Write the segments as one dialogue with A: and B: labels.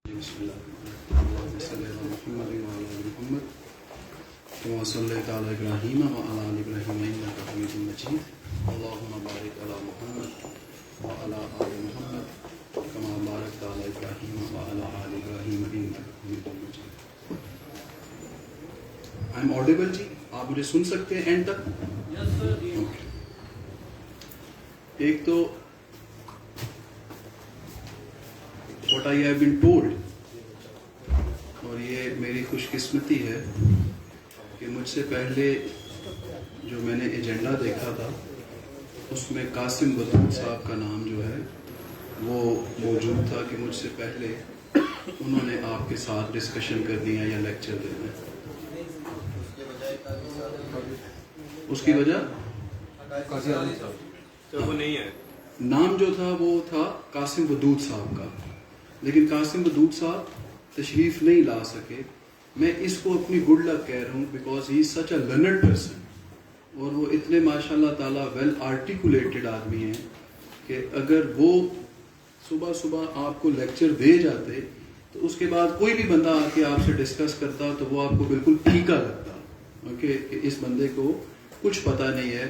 A: I'm audible जी, आप मुझे सुन सकते हैं एंड तक?
B: Yes, sir.
A: Okay. एक तो what I have been told, और ये मेरी खुशकिस्मती है कि मुझसे पहले जो मैंने एजेंडा देखा था उसमें कासिम बदूद साहब का नाम जो है वो मौजूद था कि मुझसे पहले उन्होंने आपके साथ डिस्कशन करनी है या लेक्चर देना है। उसकी वजह
B: वो नहीं है।
A: नाम जो था वो था कासिम बदूद साहब का, लेकिन कासिम बदूद साहब तशरीफ नहीं ला सके। मैं इसको अपनी गुड लक कह रहा हूँ because he is such a learned person, और वो इतने माशाल्लाह ताला वेल आर्टिकुलेटेड आदमी हैं कि अगर वो सुबह सुबह आपको लेक्चर दे जाते तो उसके बाद कोई भी बंदा आके आपसे डिस्कस करता तो वो आपको बिल्कुल फीका लगता। ओके, कि इस बंदे को कुछ पता नहीं है,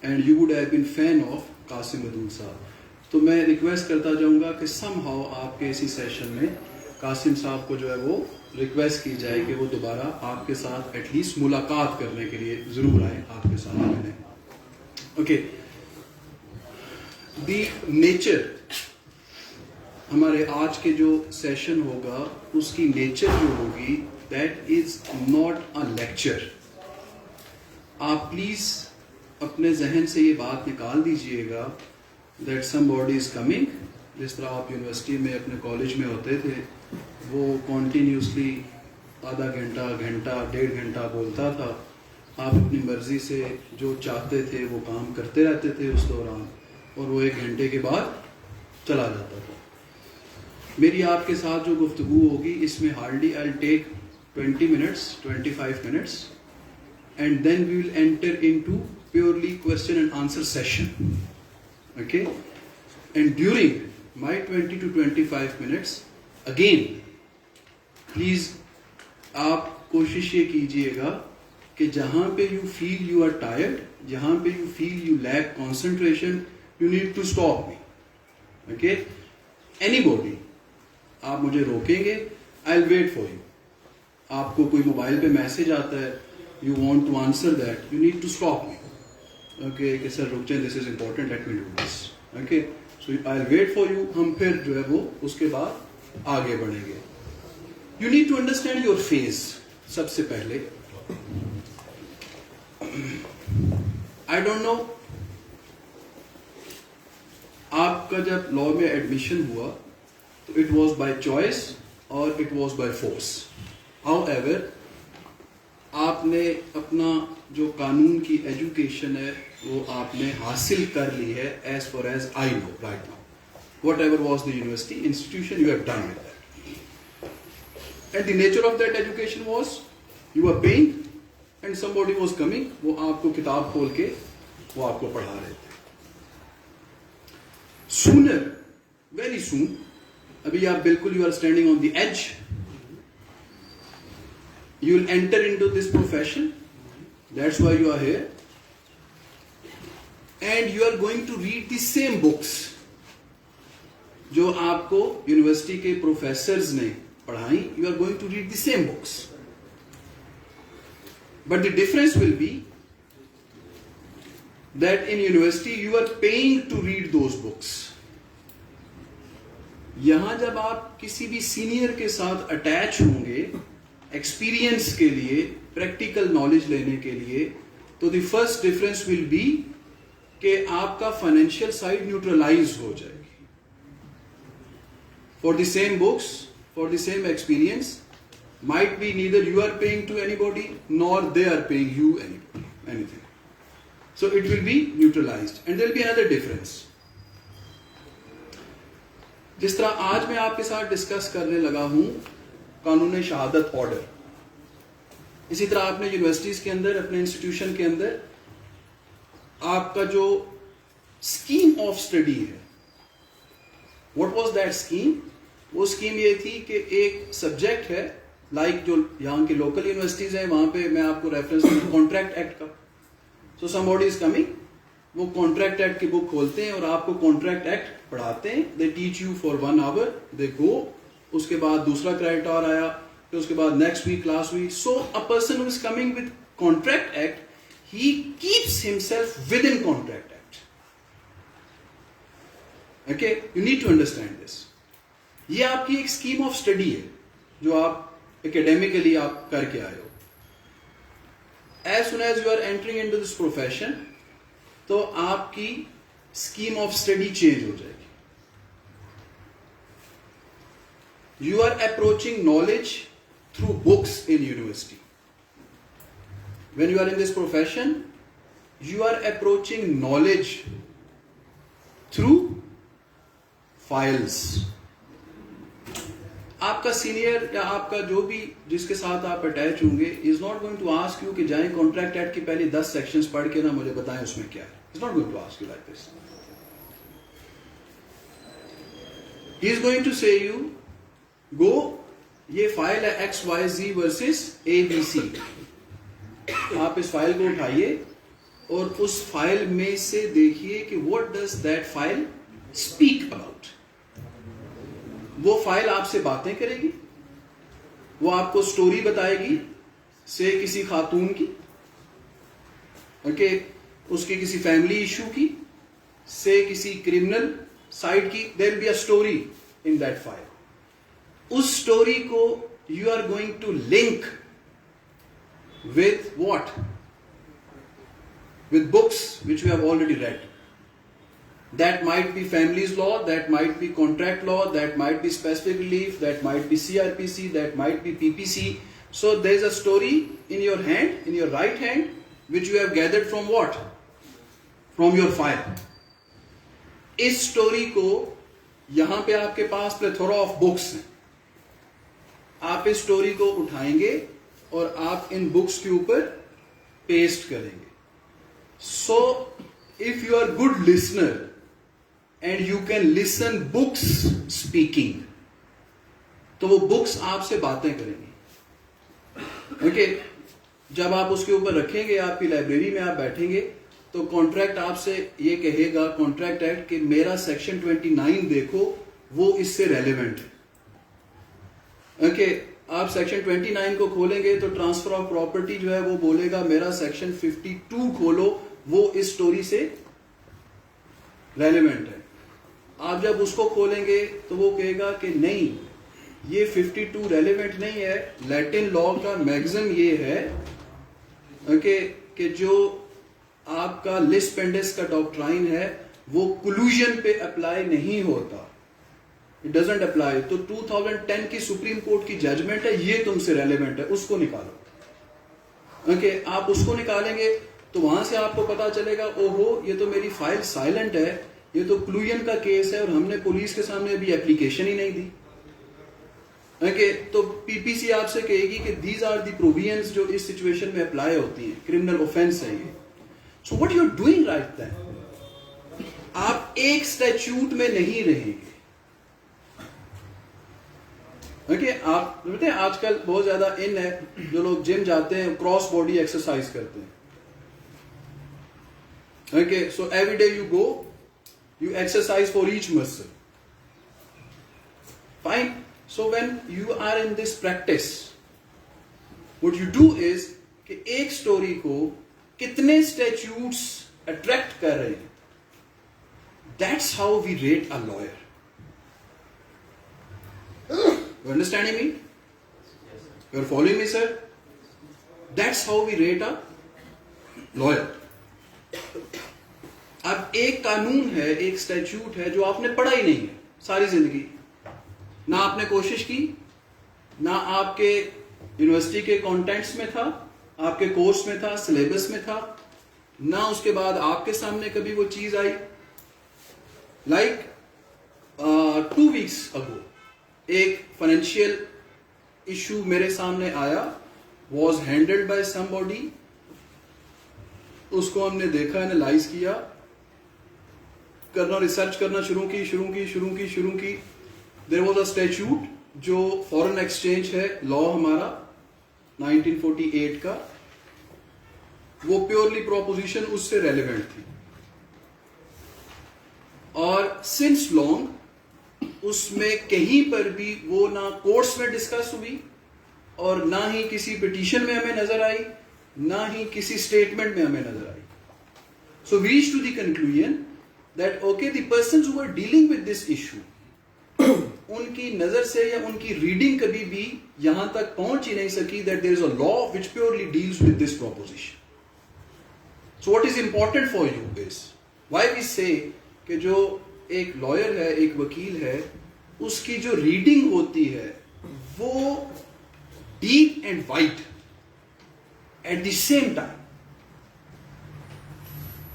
A: and you would have been fan of Qasim Badood साहब। तो मैं रिक्वेस्ट करता जाऊंगा कि समहाउ आपके इसी सेशन में कासिम साहब को जो है वो रिक्वेस्ट की जाए कि वो दोबारा आपके साथ एटलीस्ट मुलाकात करने के लिए जरूर आए आपके साथ मिलने। ओके, दी नेचर, हमारे आज के जो सेशन होगा उसकी नेचर जो होगी that is not a lecture. आप प्लीज अपने जहन से ये बात निकाल दीजिएगा दैट समबॉडी इज कमिंग। जिस तरह आप यूनिवर्सिटी में अपने कॉलेज में होते थे, वो कॉन्टीन्यूसली आधा घंटा घंटा 1.5 घंटा बोलता था। आप अपनी मर्जी से जो चाहते थे वो काम करते रहते थे उस दौरान, और वो 1 घंटे के बाद चला जाता था। मेरी आपके साथ जो गुफ्तगू होगी इसमें hardly I will take 20 minutes 25 minutes, and then we will enter into purely question and answer session. Okay, and during my 20 to 25 minutes again please आप कोशिश ये कीजिएगा कि जहाँ पे you feel you are tired, जहाँ पे you feel you lack concentration, you need to stop me. Okay, anybody, आप मुझे रोकेंगे, I'll wait for you. आपको कोई मोबाइल पे मैसेज आता है, you want to answer that, you need to stop me. Okay, कि सर रुक जाए, this is important, let me do this. Okay, so I'll wait for you. हम फिर जो है वो उसके बाद आगे बढ़ेंगे. You need to understand your phase. सबसे पहले I don't know, आपका जब लॉ में एडमिशन हुआ तो it was by choice और it was by force. However, आपने अपना जो कानून की एजुकेशन है वो आपने हासिल कर ली है as far as I know right now. Whatever was the university institution, you have done with that. And the nature of that education was you were paying and somebody was coming, वो आपको किताब खोल के वो आपको पढ़ा रहे थे. Sooner, very soon, अभी आप बिल्कुल you are standing on the edge. You will enter into this profession, that's why you are here, and you are going to read the same books जो आपको यूनिवर्सिटी के प्रोफेसर्स ने पढ़ाई. You are going to read the same books, but the difference will be that in university you are paying to read those books. यहां जब आप किसी भी सीनियर के साथ अटैच होंगे एक्सपीरियंस के लिए, प्रैक्टिकल नॉलेज लेने के लिए, तो the first difference will be कि आपका फाइनेंशियल साइड न्यूट्रलाइज हो जाएगी. For the same books, for the same experience, might be neither you are paying to anybody nor they are paying you anything. So it will be neutralized and there will be another difference. जिस तरह आज मैं आपके साथ discuss करने लगा हूं कानून शहादत ऑर्डर, इसी तरह आपने यूनिवर्सिटीज के अंदर, अपने इंस्टीट्यूशन के अंदर आपका जो स्कीम ऑफ स्टडी है, व्हाट वाज दैट स्कीम? वो स्कीम ये थी कि एक सब्जेक्ट है, लाइक जो यहाँ की लोकल यूनिवर्सिटीज है, वहां पे मैं आपको रेफरेंस दूं कॉन्ट्रैक्ट एक्ट का। सो समबॉडी इज कमिंग, वो कॉन्ट्रैक्ट एक्ट की बुक खोलते हैं और आपको कॉन्ट्रैक्ट एक्ट पढ़ाते हैं। They teach you for 1 hour, they go, उसके बाद दूसरा क्रेडिट और आया, फिर उसके बाद नेक्स्ट वीक क्लास हुई। So a person who is coming with contract act, he keeps himself within contract act. Okay, you need to understand this. ये आपकी एक स्कीम ऑफ स्टडी है जो आप एकेडमिकली आप करके आए हो। As soon as you are entering into this profession, तो आपकी स्कीम ऑफ स्टडी चेंज हो जाएगी। You are approaching knowledge through books in university. When you are in this profession, you are approaching knowledge through files. आपका senior या आपका जो भी जिसके साथ आप अटैच होंगे is not going to ask you कि जाएं कॉन्ट्रैक्ट एक्ट की पहले 10 सेक्शंस पढ़ के ना मुझे बताएं उसमें क्या है। Is not going to ask you like this. He is going to say you go, ये फाइल है XYZ वर्सेस ABC, आप इस फाइल को उठाइए और उस फाइल में से देखिए कि what does that file speak about. वो फाइल आपसे बातें करेगी, वो आपको स्टोरी बताएगी से किसी खातून की, ओके, उसकी किसी फैमिली इशू की, से किसी क्रिमिनल साइड की। There will be a story in that file. उस स्टोरी को you are going to link with what? With books which we have already read. That might be family's law, that might be contract law, that might be specific relief, that might be CRPC, that might be PPC. So there is a story in your hand, in your right hand, which you have gathered from what? From your file. इस story को यहां पे आपके पास plethora of books हैं, आप इस story को उठाएंगे और आप इन बुक्स के ऊपर पेस्ट करेंगे। So if you are good listener and you can listen books speaking, तो वो बुक्स आपसे बातें करेंगी। ओके, जब आप उसके ऊपर रखेंगे, आपकी लाइब्रेरी में आप बैठेंगे, तो कॉन्ट्रैक्ट आपसे ये कहेगा, कॉन्ट्रैक्ट एक्ट, कि मेरा सेक्शन 29 देखो, वो इससे रेलेवेंट है। ओके, आप सेक्शन 29 को खोलेंगे तो ट्रांसफर ऑफ प्रॉपर्टी जो है वो बोलेगा मेरा सेक्शन 52 खोलो, वो इस स्टोरी से रेलेवेंट है। आप जब उसको खोलेंगे तो वो कहेगा कि नहीं, ये 52 रेलेवेंट नहीं है। लैटिन लॉ का मैक्सिम ये है ओके कि जो आपका लिस पेंडिस का डॉक्ट्राइन है वो कोलूजन पे अप्लाई नहीं होता, इट डजंट अप्लाई। तो 2010 की सुप्रीम कोर्ट की जजमेंट है, ये तुमसे रेलेवेंट है, उसको निकालो। ओके, आप उसको निकालेंगे तो वहां से आपको पता चलेगा, ओहो ये तो मेरी फाइल साइलेंट है, ये तो क्लूजन का केस है और हमने पुलिस के सामने भी एप्लीकेशन ही नहीं दी। ओके, तो पीपीसी आपसे कहेगी कि दीज आर दी प्रोविजंस जो इस सिचुएशन में अप्लाई होती हैं, क्रिमिनल ऑफेंस है ये। So what you are doing right then, आप एक स्टैट्यूट में नहीं रहेंगे। ओके, आप देखते हैं आजकल बहुत ज्यादा इन है, जो लोग जिम जाते हैं क्रॉस बॉडी एक्सरसाइज करते हैं। Okay, so every day you go, you exercise for each muscle. Fine. So when you are in this practice, what you do is कि एक स्टोरी को कितने स्टैट्यूट्स अट्रैक्ट कर रहे हैं, that's how we rate a lawyer. You understanding me? You are following me, sir? That's how we rate a lawyer. अब एक कानून है, एक स्टैट्यूट है जो आपने पढ़ा ही नहीं है सारी जिंदगी, ना आपने कोशिश की, ना आपके यूनिवर्सिटी के कंटेंट्स में था, आपके कोर्स में था, सिलेबस में था, ना उसके बाद आपके सामने कभी वो चीज आई। लाइक 2 weeks अगो एक फाइनेंशियल इशू मेरे सामने आया, वॉज हैंडल्ड बाय समबॉडी, उसको हमने देखा, एनालाइज किया, करना, रिसर्च करना शुरू की। देयर वाज अ स्टैट्यूट जो फॉरेन एक्सचेंज है लॉ हमारा 1948 का, वो प्योरली प्रोपोजिशन उससे रेलेवेंट थी, और सिंस लॉन्ग उसमें कहीं पर भी वो ना कोर्ट्स में डिस्कस हुई और ना ही किसी पिटीशन में हमें नजर आई, ना ही किसी स्टेटमेंट में हमें नजर आई. So we reach to the conclusion that okay, the persons who are dealing with this issue, उनकी नजर से या उनकी रीडिंग कभी भी यहां तक पहुंच ही नहीं सकी that there is a law which purely deals with this proposition. So what is important for you is why we say कि जो एक लॉयर है, एक वकील है, उसकी जो रीडिंग होती है वो deep and wide eight the same time.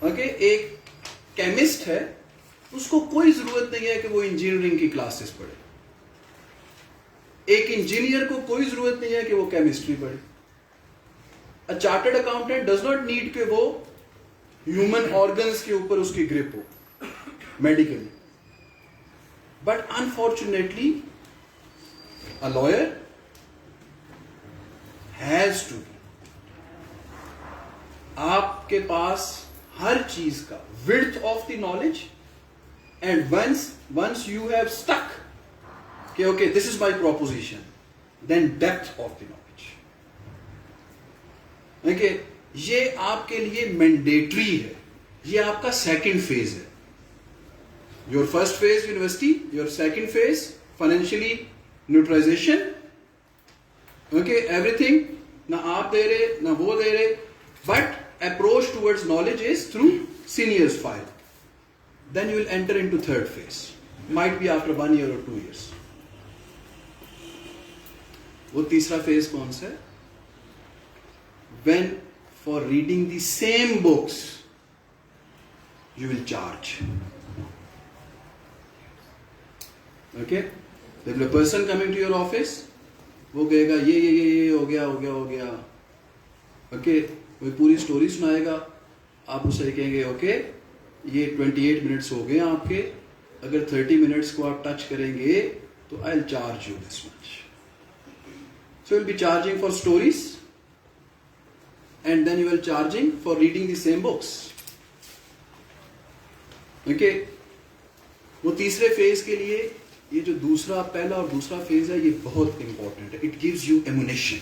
A: Okay, एक केमिस्ट है, उसको कोई जरूरत नहीं है कि वो इंजीनियरिंग की क्लासेस पढ़े. एक इंजीनियर को कोई जरूरत नहीं है कि वो केमिस्ट्री पढ़े. A chartered accountant does not need कि वो ह्यूमन ऑर्गन्स के ऊपर उसकी ग्रिप हो medically. But unfortunately a lawyer has to be. आपके पास हर चीज का width of the knowledge, and once you have stuck okay, this is my proposition, then depth of the knowledge. okay, ये आपके लिए मैंडेटरी है, ये आपका सेकंड फेज है. Your first phase university, your second phase financially neutralization. Okay, everything ना आप दे रहे ना वो दे रहे, but approach towards knowledge is through seniors file. Then you will enter into third phase, might be after 1 year or 2 years. वो तीसरा फेज कौन सा है? When for reading the same books you will charge. Okay, there will be a person coming to your office, वो कहेगा ये हो गया. Okay, कोई पूरी स्टोरी सुनाएगा, आप उसे कहेंगे ओके ये 28 मिनट्स हो गए आपके, अगर 30 मिनट्स को आप टच करेंगे तो I will charge you this much. So will be charging for stories and then you will charging for reading the same books. Okay, वो तीसरे फेज के लिए ये जो दूसरा, पहला और दूसरा फेज है, ये बहुत इंपॉर्टेंट है. It gives you ammunition.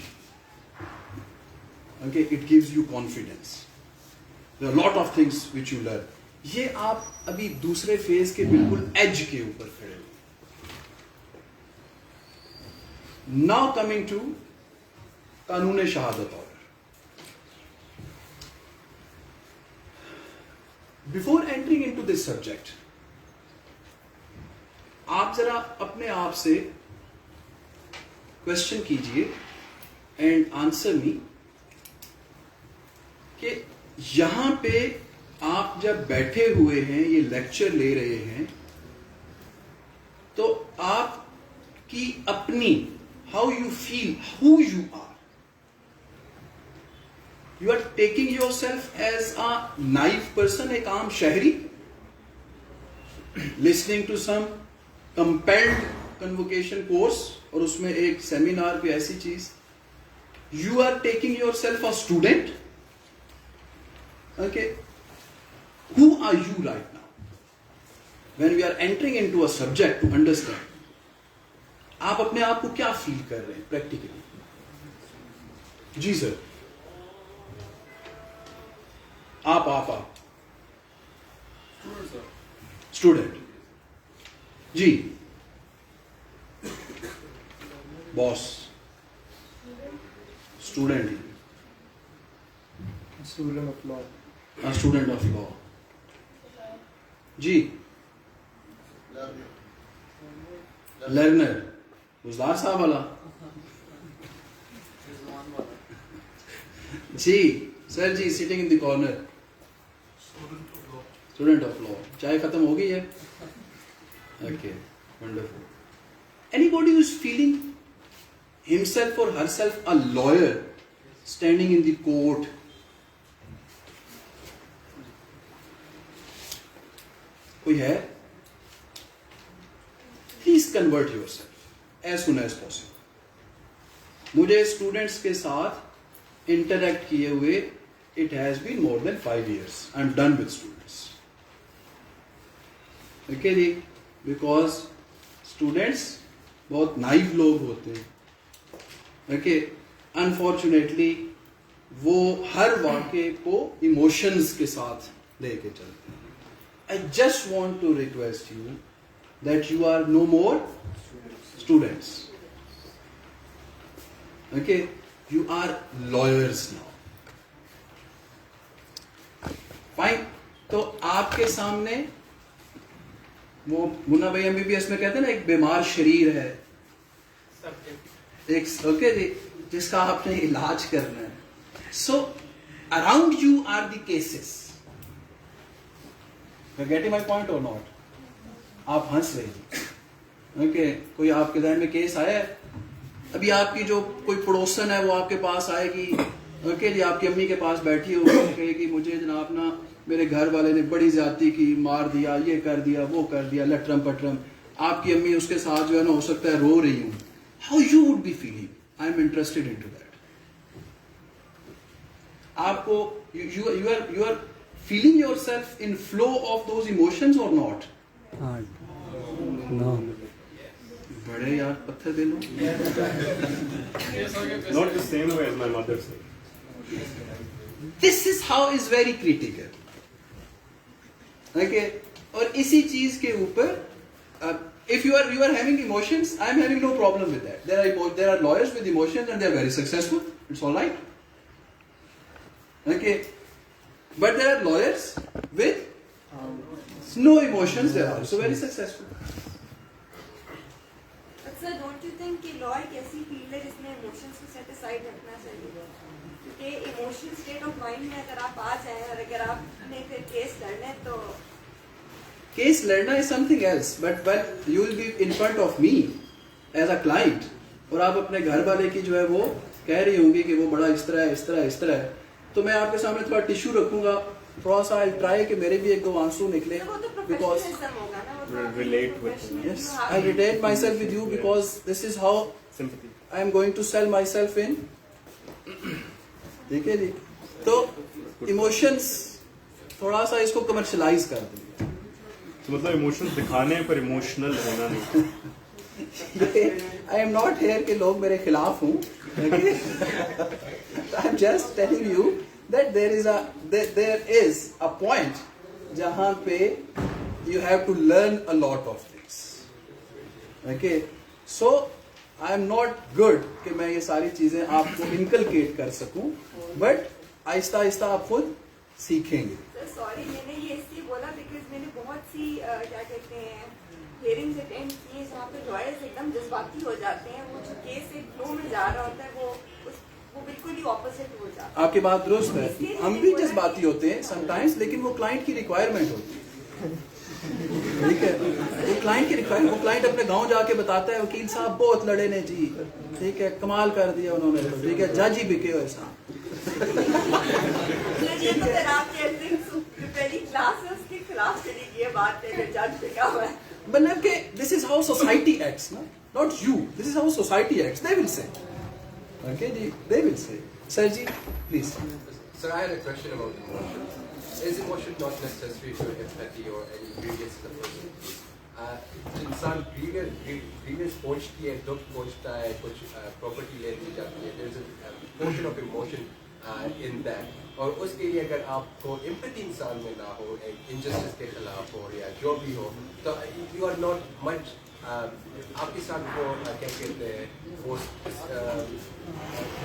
A: Okay, it gives you confidence. There are a lot of things which you learn. ये आप अभी दूसरे फेज के बिल्कुल एज के ऊपर खड़े हो. Now coming to कानून शहादत order. Before entering into this subject, आप जरा अपने आप से क्वेश्चन कीजिए एंड आंसर मी कि यहां पे आप जब बैठे हुए हैं, ये लेक्चर ले रहे हैं, तो आपकी अपनी, how you feel, who you are, you are taking your self as a naive person, एक आम शहरी listening to some compelled convocation course, और उसमें एक सेमिनार पे ऐसी चीज. You are taking your self a student. Okay, who are you right now? When we are entering into a subject to understand, आप अपने आप को क्या फील कर रहे हैं प्रैक्टिकली? जी सर. आप स्टूडेंट. जी boss. Student.
B: Student of law.
A: A student of law. जी. Learner. गुजदार साहब वाला. जी सर जी, sitting in the corner. Student of law. चाय खत्म हो गई है? Okay, wonderful. Anybody who is feeling himself or herself a lawyer standing in the court, कोई है? Please convert yourself as soon as possible. मुझे स्टूडेंट्स के साथ इंटरेक्ट किए हुए it has been more than 5 years। I am done with students. Okay जी, because students बहुत naive लोग होते हैं। ओके, अनफॉर्चुनेटली वो हर वाक्य को इमोशंस के साथ लेके चलते हैं। I just want to request you that you are no more students. Okay, you are lawyers now. Fine, तो आपके सामने वो मुन्ना भाई MBBS में कहते हैं ना, एक बीमार शरीर है, एक ओके जी, जिसका आपने इलाज करना है। So around you are the cases. Getting my point और नॉट? आप हंस रहे हैं। ओके, कोई आपके ध्यान में केस आया है? अभी आपकी जो कोई पड़ोसन है वो आपके पास आएगी। ओके जी, आपकी अम्मी के पास बैठी हो, कहेगी मुझे जनाब ना मेरे घर वाले ने बड़ी ज्यादती की, मार दिया, ये कर दिया, वो कर दिया, लटरम पटरम। आपकी अम्मी उसके साथ जो है ना, हो सकता है रो रही हूं। How you would be feeling? I am interested in to that. आपको you are feeling your self in flow of those emotions और नॉट?
B: No.
A: बड़े यार पत्थर दे लो।
C: Not the same way as my mother said.
A: This is how is very critical. Okay, और इसी चीज के ऊपर if you are having emotions, I am having no problem with that. There are lawyers with emotions and they are very successful. It's all right. Okay, but there are lawyers with no emotions. They are also very successful.
D: Sir, don't you think कि law एक ऐसी field है जिसमें emotions को set aside रखना चाहिए? क्योंकि emotional state of mind में अगर आप आ जाएं और अगर आपने फिर केस लड़ना है तो
A: केस लड़ना is something else, but when you will be in front of me as a client और आप अपने घर वाले की जो है वो कह रही होंगी कि वो बड़ा इस तरह है, इस तरह है, इस तरह है, तो मैं आपके सामने थोड़ा टिश्यू रखूंगा, थोड़ा सा आई ट्राई कि मेरे भी एक दो आंसू निकले,
D: वो तो
A: because
D: प्रोफेशनलिज्म होगा ना, वो तो
C: Relate with them.
A: yes, I relate myself with you because this is how
C: Sympathy.
A: I am going to sell myself in. ठीक है जी, तो इमोशंस थोड़ा सा इसको कमर्शलाइज कर देंगे।
C: तो मतलब इमोशंस दिखाने हैं पर इमोशनल होना नहीं।
A: आई एम नॉट हेयर कि लोग मेरे खिलाफ हूँ। I am just telling you that there is a point जहाँ पे you have to learn a lot of things. Okay, so I am not good कि मैं ये सारी चीजें आपको inculcate कर सकूं, but आहिस्ता आहिस्ता आप खुद सीखेंगे।
D: सॉरी, मैंने ये इसलिए बोला बिकॉज मैंने बहुत सी क्या कहते हैं हियरिंग्स अटेंड किए जहाँ पे लॉयर्स एकदम जज्बाती हो जाते हैं। वो जो केस एक फ्लो में जा रहा होता है वो बिल्कुल ही ऑपोजिट हो जाता है।
A: आपकी बात दुरुस्त है, हम भी जज्बाती होते हैं समटाइम्स, लेकिन वो क्लाइंट की रिक्वायरमेंट होती है। ठीक है, वो क्लाइंट की रिक्वायरमेंट, वो क्लाइंट अपने गांव जाके बताता है वकील साहब बहुत लड़े ने जी, ठीक है, कमाल कर दिया उन्होंने, ठीक है, जज ही बिके हुए साहब।
D: ये तो फिर आप कहते हैं पहली क्लास है उसके खिलाफ चली गई है बात है कि जज बिका हुआ है।
A: मतलब कि this is how society acts, ना not you, this is how society acts, they will say. Okay जी, दे विल से। सर जी please.
E: Sir, I had a question about emotion. Is emotion not necessary for empathy or any grievance in the person? इंसान grievance पहुंचती है, दुख पहुंचता है, कुछ property ले ली जाती है, there is a portion of emotion in that. और उसके लिए अगर आपको empathy इंसान में ना हो, एक injustice के खिलाफ हो या जो भी हो, तो you are not much आपके साथ वो क्या कहते हैं वो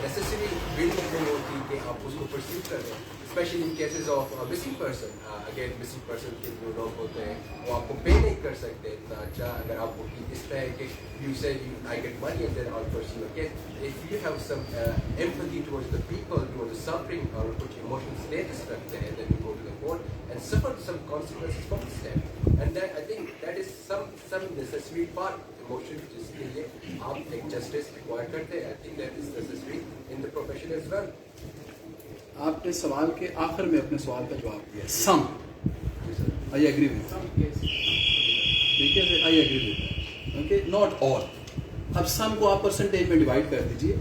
E: नेसेसरी फीलिंग नहीं होती कि आप उसको परसीव कर रहे हैं, specially in cases of missing person. Again missing person के जो लोग होते हैं वो आपको पे नहीं कर सकते इतना अच्छा। अगर आपको इस तरह के you say I get money and then I perceive again, if you have some empathy towards the people who are suffering और कुछ इमोशनल स्टेटस रखते हैं, then you go to the court and suffer some consequences from the step, and that I think that is some necessary part emotion जिसके लिए आप एक justice require करते हैं। I think that is necessary in the profession as well.
A: आपने सवाल के आखिर में अपने सवाल का जवाब दिया, सम। आई एग्री विद, ठीक है, I agree with. Okay, not all. अब सम को आप परसेंटेज में डिवाइड कर दीजिए.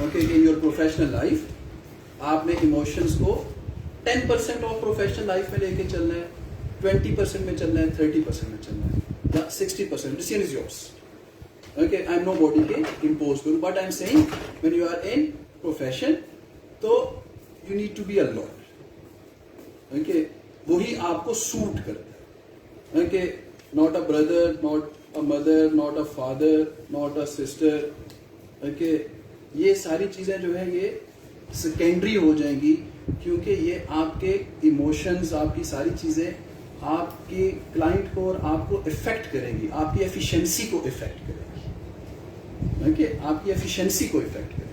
A: Okay, in your professional life आपने इमोशंस को 10% ऑफ प्रोफेशनल लाइफ में लेके चलना है, 20% में चलना है, 30% में चलना है, या 60%. Decision is yours. Okay, I am nobody के इम्पोज करूं, but I am saying when you are in profession तो you need to be a lawyer. Okay, वही आपको सूट करता है. Okay, not a brother, not a mother, not a father, not a sister. Okay, ये सारी चीजें जो है ये सेकेंडरी हो जाएंगी, क्योंकि ये आपके इमोशंस, आपकी सारी चीजें आपके क्लाइंट को और आपको इफेक्ट करेंगी, आपकी एफिशिएंसी को इफेक्ट करेंगी. ओके, आपकी एफिशिएंसी को इफेक्ट करेंगी.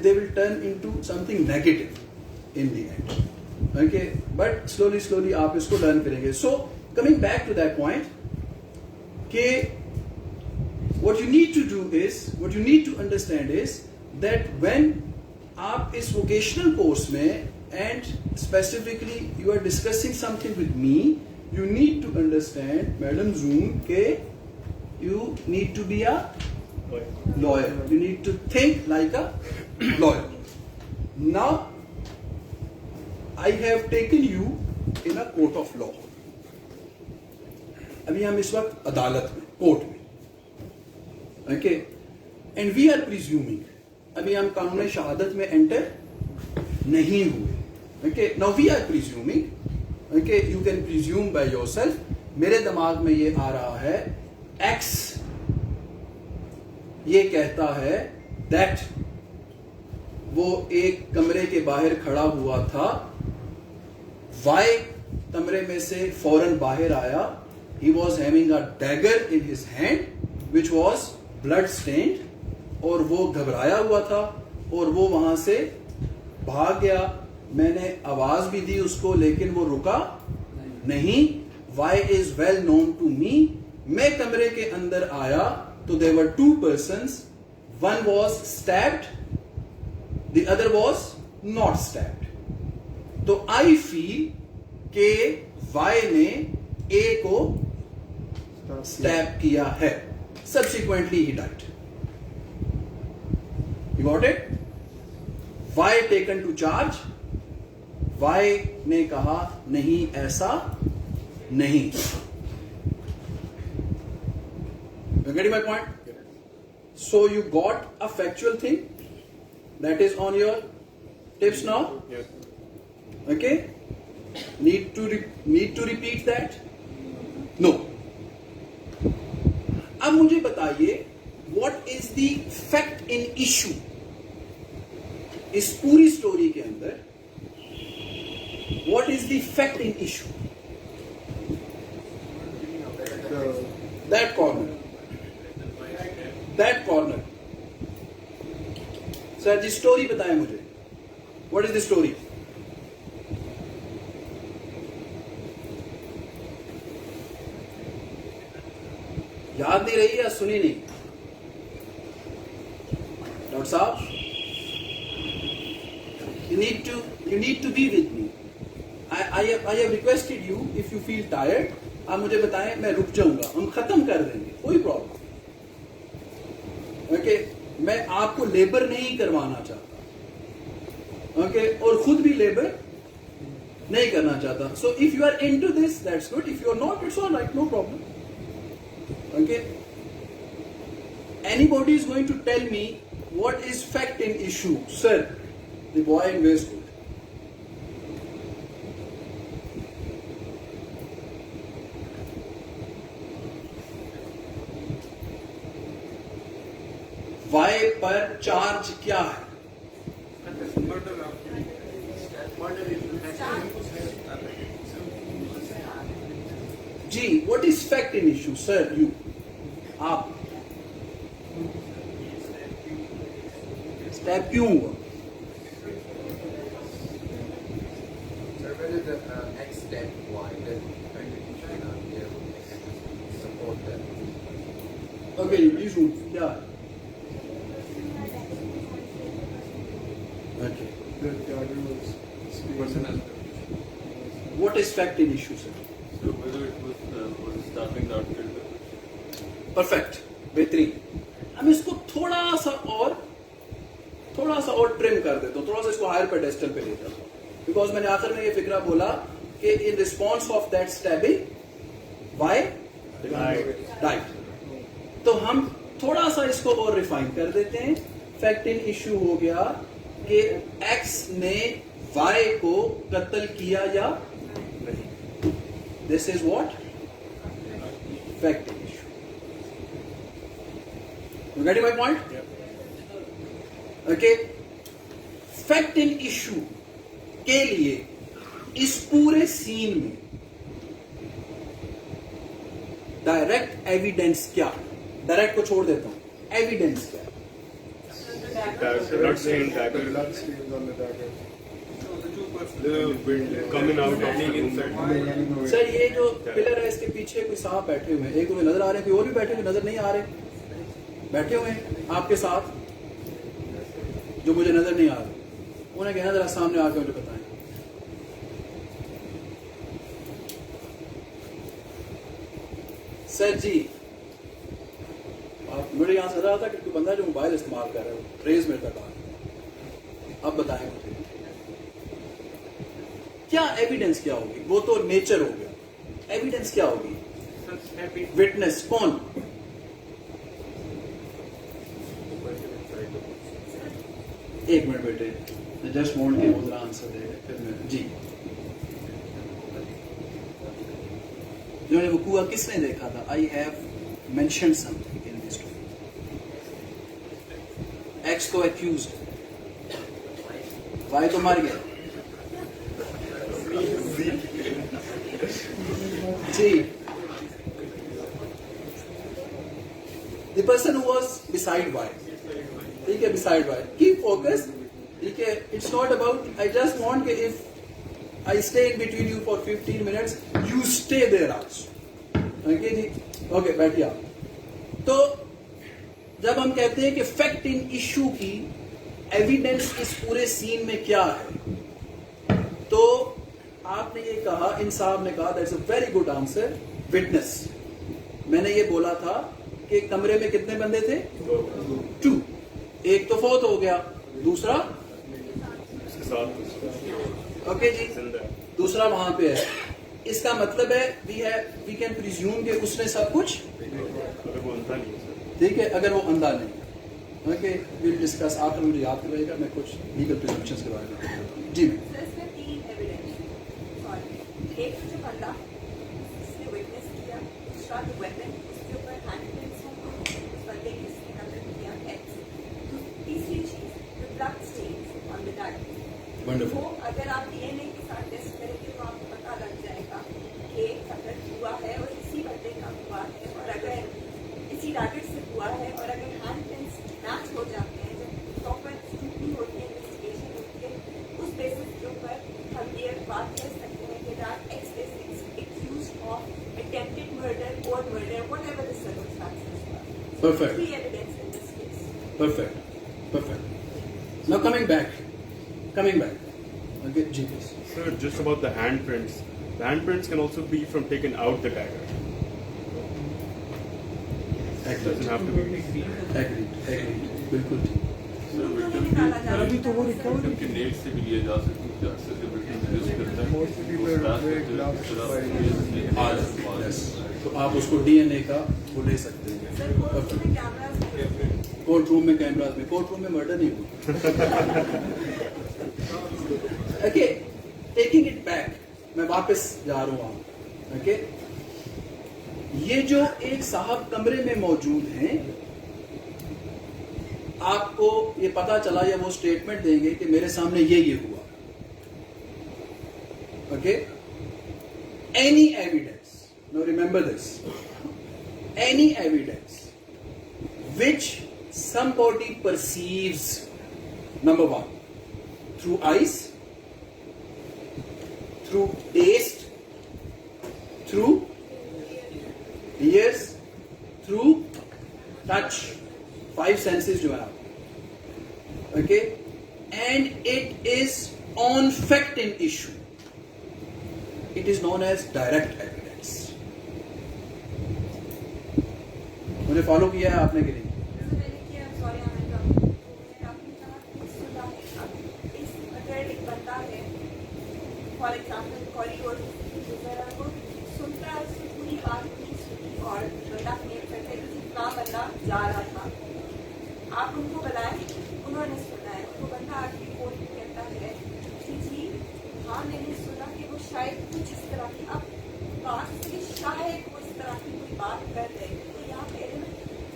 A: They will turn into something negative in the end. Okay, but slowly आप इसको लर्न करेंगे. So coming back to that point कि what you need to do is, what you need to understand is that when आप इस vocational course में and specifically you are discussing something with me, you need to understand, Madam Zoom, के you need to be a lawyer. You need to think like a lawyer. Now, I have taken you in a court of law. अभी हम इस वक्त अदालत में, court में. Okay, and we are presuming, अभी हम कानून शहादत में एंटर नहीं हुए. Okay, now we are presuming. Okay, you can presume by yourself. मेरे दिमाग में ये आ रहा है, एक्स ये कहता है दैट वो एक कमरे के बाहर खड़ा हुआ था, वाई कमरे में से फौरन बाहर आया. He was having a dagger in his hand, which was blood stained, और वो घबराया हुआ था और वो वहां से भाग गया. मैंने आवाज भी दी उसको, लेकिन वो रुका नहीं. Why is well known to me. मैं कमरे के अंदर आया तो there were two persons. One was stabbed, the other was not stabbed. तो I feel कि Y ने A को स्टैब किया है. Subsequently he died. You got it? Y taken to charge. Y ने कहा नहीं, ऐसा नहीं. You getting my point? So you got a factual thing that is on your tips now.
C: Yes.
A: Okay? Need to repeat that? No. अब मुझे बताइए, what is the fact in issue इस पूरी स्टोरी के अंदर? What is the fact in issue? That corner. Sir ji story बताएं मुझे. What is the story? याद नहीं रही या सुनी नहीं? डॉक्टर साहब, you need to be with me. I have requested you, if you feel tired, आप मुझे बताएं, मैं रुक जाऊंगा, हम खत्म कर देंगे, कोई प्रॉब्लम. ओके, मैं आपको लेबर नहीं करवाना चाहता. ओके, और खुद भी लेबर नहीं करना चाहता. So if you are into this, that's good. If you are not, it's all right, no problem. Okay, anybody is going to tell me what is fact in issue? Sir, the boy in waistcoat. Y पर charge क्या है? जी, what is fact in issue? Sir, you. आप stab क्यों हुआ?
E: Sir, whether the X step Y, then should not be able to support that.
A: Okay, please move. क्या? Okay. What is fact in issue, sir?
B: So whether it was stabbing that killed her.
A: Perfect, बेहतरीन। हम इसको थोड़ा सा और trim कर देता हूँ, थोड़ा सा इसको हायर पेडेस्टल पे ले जाता हूँ, बिकॉज मैंने आखिर में ये फिक्रा बोला कि in response of that stabbing Y died. तो हम थोड़ा सा इसको और रिफाइन कर देते हैं। फैक्ट इन इशू हो गया कि एक्स ने वाई को कत्ल किया या नहीं। This is what fact in issue. You getting my point? Okay. Fact in issue के लिए इस पूरे सीन में डायरेक्ट एविडेंस क्या? डायरेक्ट को छोड़ देता हूं, एविडेंस क्या?
C: blood stained dagger coming out of the room.
A: Sir ये जो पिलर है इसके पीछे कोई साहब बैठे हुए हैं, एक तुम्हें नजर आ रहे हैं, कोई और भी बैठे हुए नजर नहीं आ रहे? बैठे हुए हैं आपके साथ जो मुझे नजर नहीं आ रहे, उन्हें कहना जरा सामने आके मुझे बताएं। सर जी, आप मुझे यहां से रहा था कि कोई बंदा जो मोबाइल इस्तेमाल कर रहा है, ट्रेस मेरे तक आ रहा है। अब बताएं मुझे क्या एविडेंस क्या होगी? वो तो नेचर हो गया, एविडेंस क्या होगी? विटनेस कौन? एक मिनट बेटे, जस्ट वांट के वो जरा आंसर दे फिर मैं जी। जो ये वकूआ किसने देखा था? I have mention something in this story. X को एक्यूज्ड, वाई तो मर गया जी। The person who was beside Y, ठीक है, बिसाइड वाई, कीप फोकस, ठीक है। It's not about I just want कि if I stay in between you for 15 minutes, you stay there also, okay जी, ओके बैठिए आप। तो जब हम कहते हैं कि फैक्ट इन इशू की एविडेंस इस पूरे सीन में क्या है, तो आपने ये कहा, इन साहब ने कहा that's a very good answer, witness. मैंने ये बोला था कि कमरे में कितने बंदे थे? 2। एक तो फौत हो गया, दूसरा ओके जी, दूसरा वहां पे है। इसका मतलब है वी कैन प्रिज्यूम कि उसने सब कुछ,
C: अगर वो अंधा नहीं है सर।
A: ठीक है, अगर वो अंधा नहीं। Okay, will discuss. आखिर मुझे याद करवाइएगा, मैं कुछ लीगल प्रिजम्पशंस के बारे में जी।
D: सर इसमें 3 एविडेंस। एक जो बंदा जिसने विटनेस किया, दूसरा जो वेपन उसके ऊपर हैंडप्रिंट्स हैं, उस बंदे की जिसने कत्ल किया एक्स। तीसरी चीज जो blood stains on the dagger,
A: wonderful.
D: वो अगर आप डीएनए के साथ टेस्ट करेंगे तो आपको पता लग जाएगा कि कत्ल हुआ है और इसी बंदे का हुआ है, और अगर इसी टारगेट से हुआ है, और अगर हैंडप्रिंट्स मैच हो जाते हैं, जब प्रॉपर स्क्रूटनी होती है, इन्वेस्टिगेशन होती है, उस बेसिस के ऊपर हम ये बात कह सकते हैं कि that X is accused of attempted murder और murder, whatever the circumstances were.
A: Perfect.
D: 3 evidence in this case.
A: Perfect. Perfect. Now coming back. Okay, जी please.
C: Sir, just about the handprints. The handprints can also be from taken out the dagger. Doesn't have to be.
A: Agreed. बिल्कुल ठीक।
D: उनको निकाला जा
B: अभी तो वो
D: सकता है।
B: रिकवर
F: उनके नेट से भी लिया जा सकता है, जो accessibility reduce करता है।
B: Most people
F: उस रास्ते
B: wear
F: पे
B: gloves
F: जो
B: by
A: Yes. तो आप उसको डीएनए का वो ले सकते हैं।
D: सर कोर्ट में कैमरास
A: कोर्ट रूम में कैमरास में, कोर्ट रूम में मर्डर नहीं हुआ। ओके, टेकिंग इट बैक, मैं वापस जा रहा हूं। ओके, ये जो एक साहब कमरे में मौजूद हैं, आपको ये पता चला या वो स्टेटमेंट देंगे कि मेरे सामने ये हुआ। Okay, any evidence, no remember this, any evidence which somebody perceives, number 1, through eyes, through taste, through ears, through touch, 5 senses जो है, okay, and it is on fact in issue. It is known as direct evidence. मुझे follow किया है आपने कि नहीं?
D: मैंने किया, सॉरी आपने कहा कि सुना अगर एक बंदा है फॉर एग्जाम्पल कॉरिडोर को सुनता है, उसकी पूरी बात नहीं सुनी और बंदा क्लेम करता है कि इतना बंदा जा रहा था, आप उनको बताएं, उन्होंने सुना है, तो बंदा आगे फोन कहता है कि जी हाँ मैंने सुना कि वो शायद कुछ इस तरह की, अब बात से शायद वो इस तरह की कोई बात कर रहे हैं, तो यहाँ पे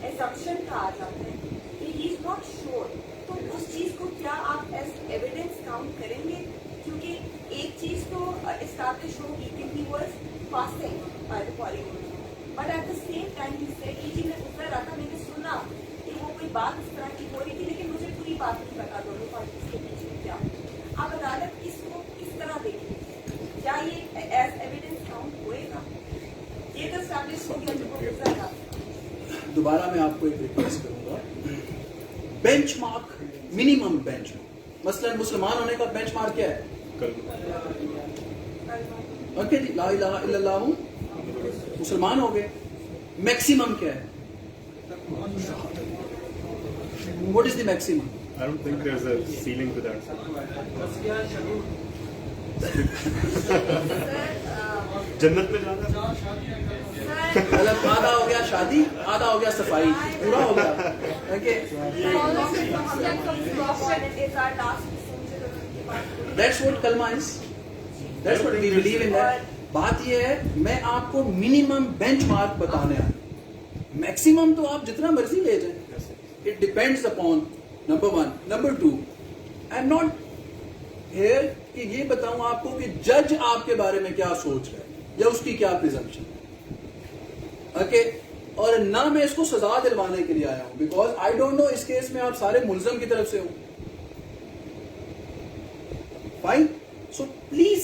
D: एजम्पशन का आ जाता है कि ही इज नॉट श्योर, तो उस चीज को क्या आप एज एविडेंस काउंट करेंगे? क्योंकि एक चीज तो एस्टैब्लिश होगी कि he was fasting by the corridor, but at the same time he said जी मैं गुजर रहा था, मैंने सुना कि वो कोई बात इस तरह की हो रही थी, लेकिन मुझे पूरी बात नहीं पता दोनों पार्टी के बीच में क्या। आप अदालत इसको किस तरह देखेंगे? क्या ये एज एविडेंस काउंट होएगा? ये तो एस्टैब्लिश हो गया कि वो गुजर रहा था।
A: दोबारा मैं आपको एक रिक्वेस्ट करूंगा, बेंचमार्क, मिनिमम बेंचमार्क, मसलन मुसलमान होने का बेंचमार्क क्या है? ओके जी, ला इलाहा इल्लल्लाह हूं, मुसलमान हो गए। मैक्सिमम क्या है? What is the maximum?
C: I don't think there's a ceiling to that. जन्नत में जाना,
A: मतलब आधा हो गया शादी, आधा हो गया सफाई, पूरा हो गया। Okay, that's what kalma is, that's what we believe in that. बात ये है, मैं आपको मिनिमम बेंचमार्क बताने आया, मैक्सिमम तो आप जितना मर्जी ले जाए, it depends upon number one. Number two, I am not here कि ये बताऊं आपको कि जज आपके बारे में क्या सोच रहा है या उसकी क्या प्रिजम्पशन है, ओके? और ना मैं इसको सजा दिलवाने के लिए आया हूं, बिकॉज आई डोंट नो इस केस में आप सारे मुलजम की तरफ से हो। Fine, so please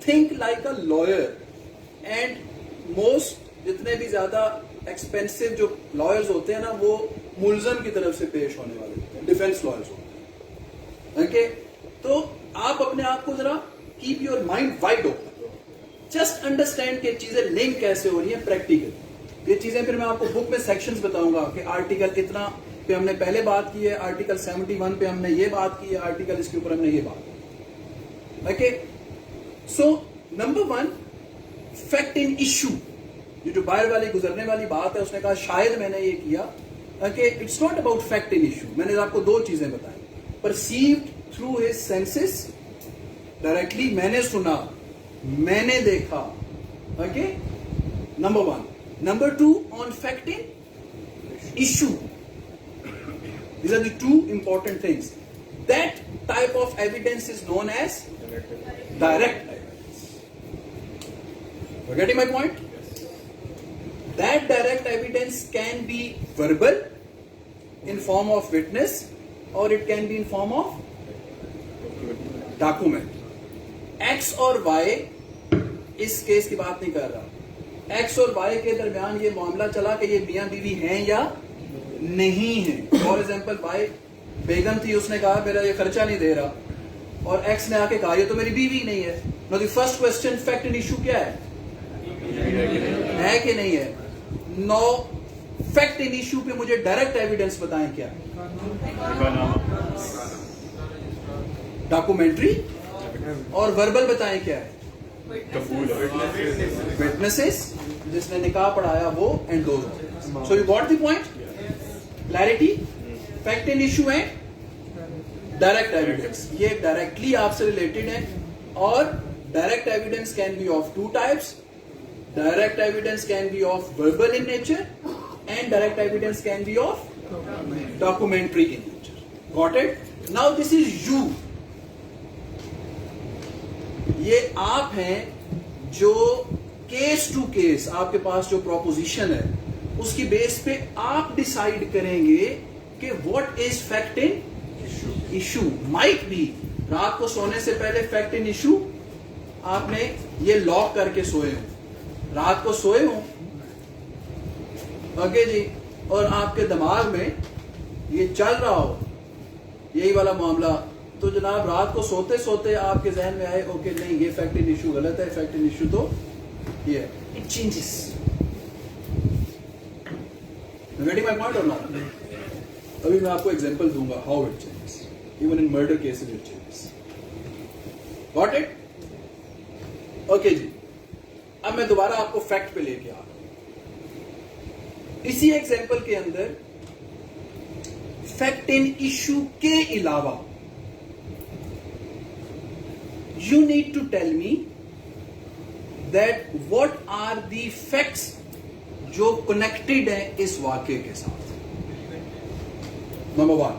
A: think like a lawyer, and most जितने भी ज्यादा एक्सपेंसिव जो लॉयर्स होते हैं ना, वो मुलजम की तरफ से पेश होने वाले होते हैं, डिफेंस लॉयर्स होते हैं, ओके? तो आप अपने आप को जरा keep your mind wide open, just understand कि चीजें लिंक कैसे हो रही है प्रैक्टिकल। ये चीजें फिर मैं आपको बुक में सेक्शंस बताऊंगा कि आर्टिकल इतना पे हमने पहले बात की है, आर्टिकल 71 पे हमने ये बात की है, आर्टिकल इसके ऊपर हमने ये बात की, okay? So number one, fact in issue, ये जो बाहर वाली गुजरने वाली बात है, उसने कहा शायद मैंने ये किया, okay? It's not about fact in issue. मैंने आपको दो चीजें बताई, perceived through his senses, directly मैंने सुना, मैंने देखा, okay? Number one. Number two, on fact in issue, these are the two important things. That type of evidence is known as direct evidence. You getting my point? That direct evidence can be verbal in form of witness, or it can be in form of document. X और Y इस case की बात नहीं कर रहा। X और Y के दरमियान ये मामला चला कि ये मियां बीवी हैं या नहीं है। फॉर एग्जाम्पल, वाई बेगम थी, उसने कहा मेरा ये खर्चा नहीं दे रहा, और एक्स ने आके कहा ये तो मेरी बीवी नहीं है। No, the first question, fact in issue क्या है कि नहीं है? नो, फैक्ट इन इशू पे मुझे डायरेक्ट एविडेंस बताएं क्या है? डॉक्यूमेंट्री, और वर्बल बताएं क्या है? विटनेसेस, जिसने निकाह पढ़ाया वो, and those. So you got the point? Clarity? Fact in issue है, डायरेक्ट एविडेंस, ये डायरेक्टली आपसे रिलेटेड है। और direct evidence can be of two types. Direct evidence can be of verbal in nature, and direct evidence can be of documentary in nature. Got it? Now this is you, ये आप हैं जो case to case, आपके पास जो proposition है उसकी base पे आप डिसाइड करेंगे कि what is fact in issue. Might be रात को सोने से पहले फैक्ट इन इशू आपने ये लॉक करके सोए हो, रात को सोए हो, ओके जी, और आपके दिमाग में ये चल रहा हो यही वाला मामला, तो जनाब रात को सोते सोते आपके जहन में आए ओके नहीं ये फैक्ट इन इशू गलत है, फैक्ट इन इशू तो ये it changes. Getting my point और नॉट? अभी मैं आपको एग्जांपल दूंगा how it changes, even in murder cases it changes. Got it? Okay जी, अब मैं दोबारा आपको फैक्ट पे लेके आ रहा हूं। इसी एग्जांपल के अंदर फैक्ट इन इशू के अलावा you need to tell me that what are the facts जो कनेक्टेड है इस वाक्य के साथ। नंबर 1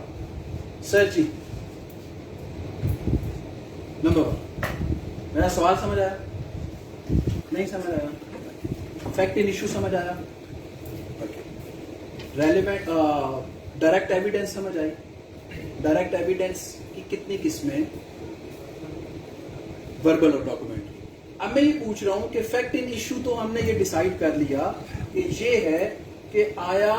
A: सर जी, नंबर 1 मेरा सवाल समझ आया? नहीं समझ आया? फैक्ट इन इशू समझ आया? ओके। रेलेवेंट डायरेक्ट एविडेंस समझ आई? डायरेक्ट एविडेंस की कितनी किस्में? वर्बल और डॉक्यूमेंट्री। अब मैं ये पूछ रहा हूं कि फैक्ट इन इशू तो हमने ये डिसाइड कर लिया कि ये है कि आया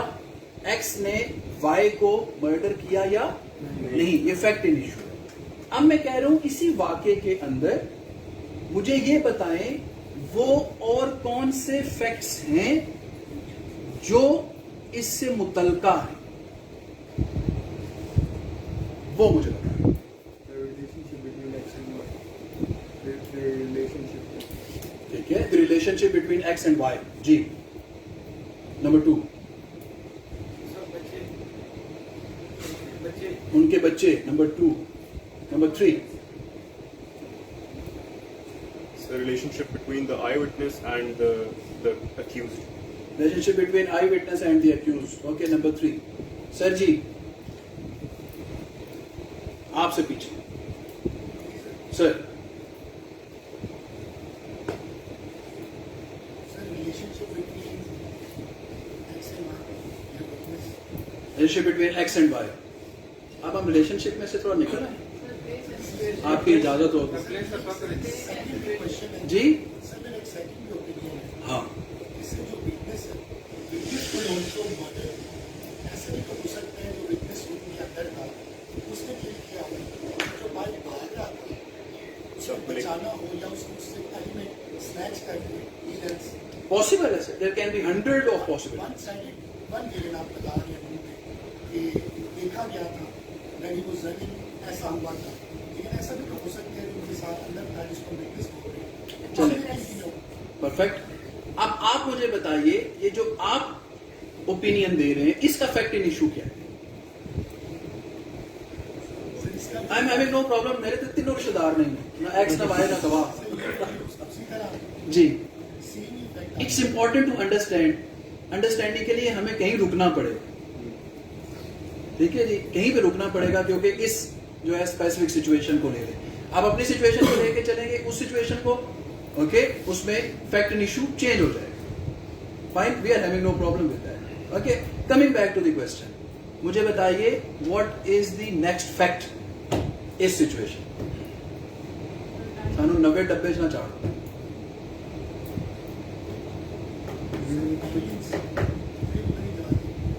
A: एक्स ने वाई को मर्डर किया या नहीं, ये फैक्ट इन इशू है। अब मैं कह रहा हूं इसी वाक्य के अंदर मुझे ये बताएं वो और कौन से फैक्ट्स हैं जो इससे मुतल्का है, वो मुझे बताएं। ठीक है, the relationship between X and Y. जी, नंबर 2 उनके बच्चे। Number 2, number 3
C: The relationship between the eyewitness and the accused.
A: Relationship between eyewitness and the accused. Okay, number 3 sir जी, आपसे पीछे sir. Relationship between X and Y. अब हम relationship में से थोड़ा निकल आए, आपकी इजाजत होगी जी। हाँ, पॉसिबल है sir, there can be 100 of possible.
B: देखा गया था नहीं वो जमीन ऐसा हुआ था, लेकिन ऐसा भी तो हो सकता है उनके साथ अंदर था जिसको विटनेस हो रही।
A: परफेक्ट। अब आप मुझे बताइए ये जो आप ओपिनियन दे रहे हैं इसका फैक्ट इन इशू क्या है? I am having no problem, मेरे तो तीनों रिश्तेदार नहीं है, ना एक्स ना वाई ना गवाह। जी, it's important to understand, understanding के लिए हमें कहीं रुकना पड़ेगा। ठीक है जी, कहीं पे रुकना पड़ेगा क्योंकि इस जो है स्पेसिफिक सिचुएशन को ले लें। आप अपनी सिचुएशन को लेके चलेंगे उस सिचुएशन को, ओके, उसमें फैक्ट एंड इशू चेंज हो जाएगा। Fine, we are having no problem with that. Okay, coming back to the question, मुझे बताइए what is the next fact इस सिचुएशन। सानू 90 डब्बे ना चाड़ो।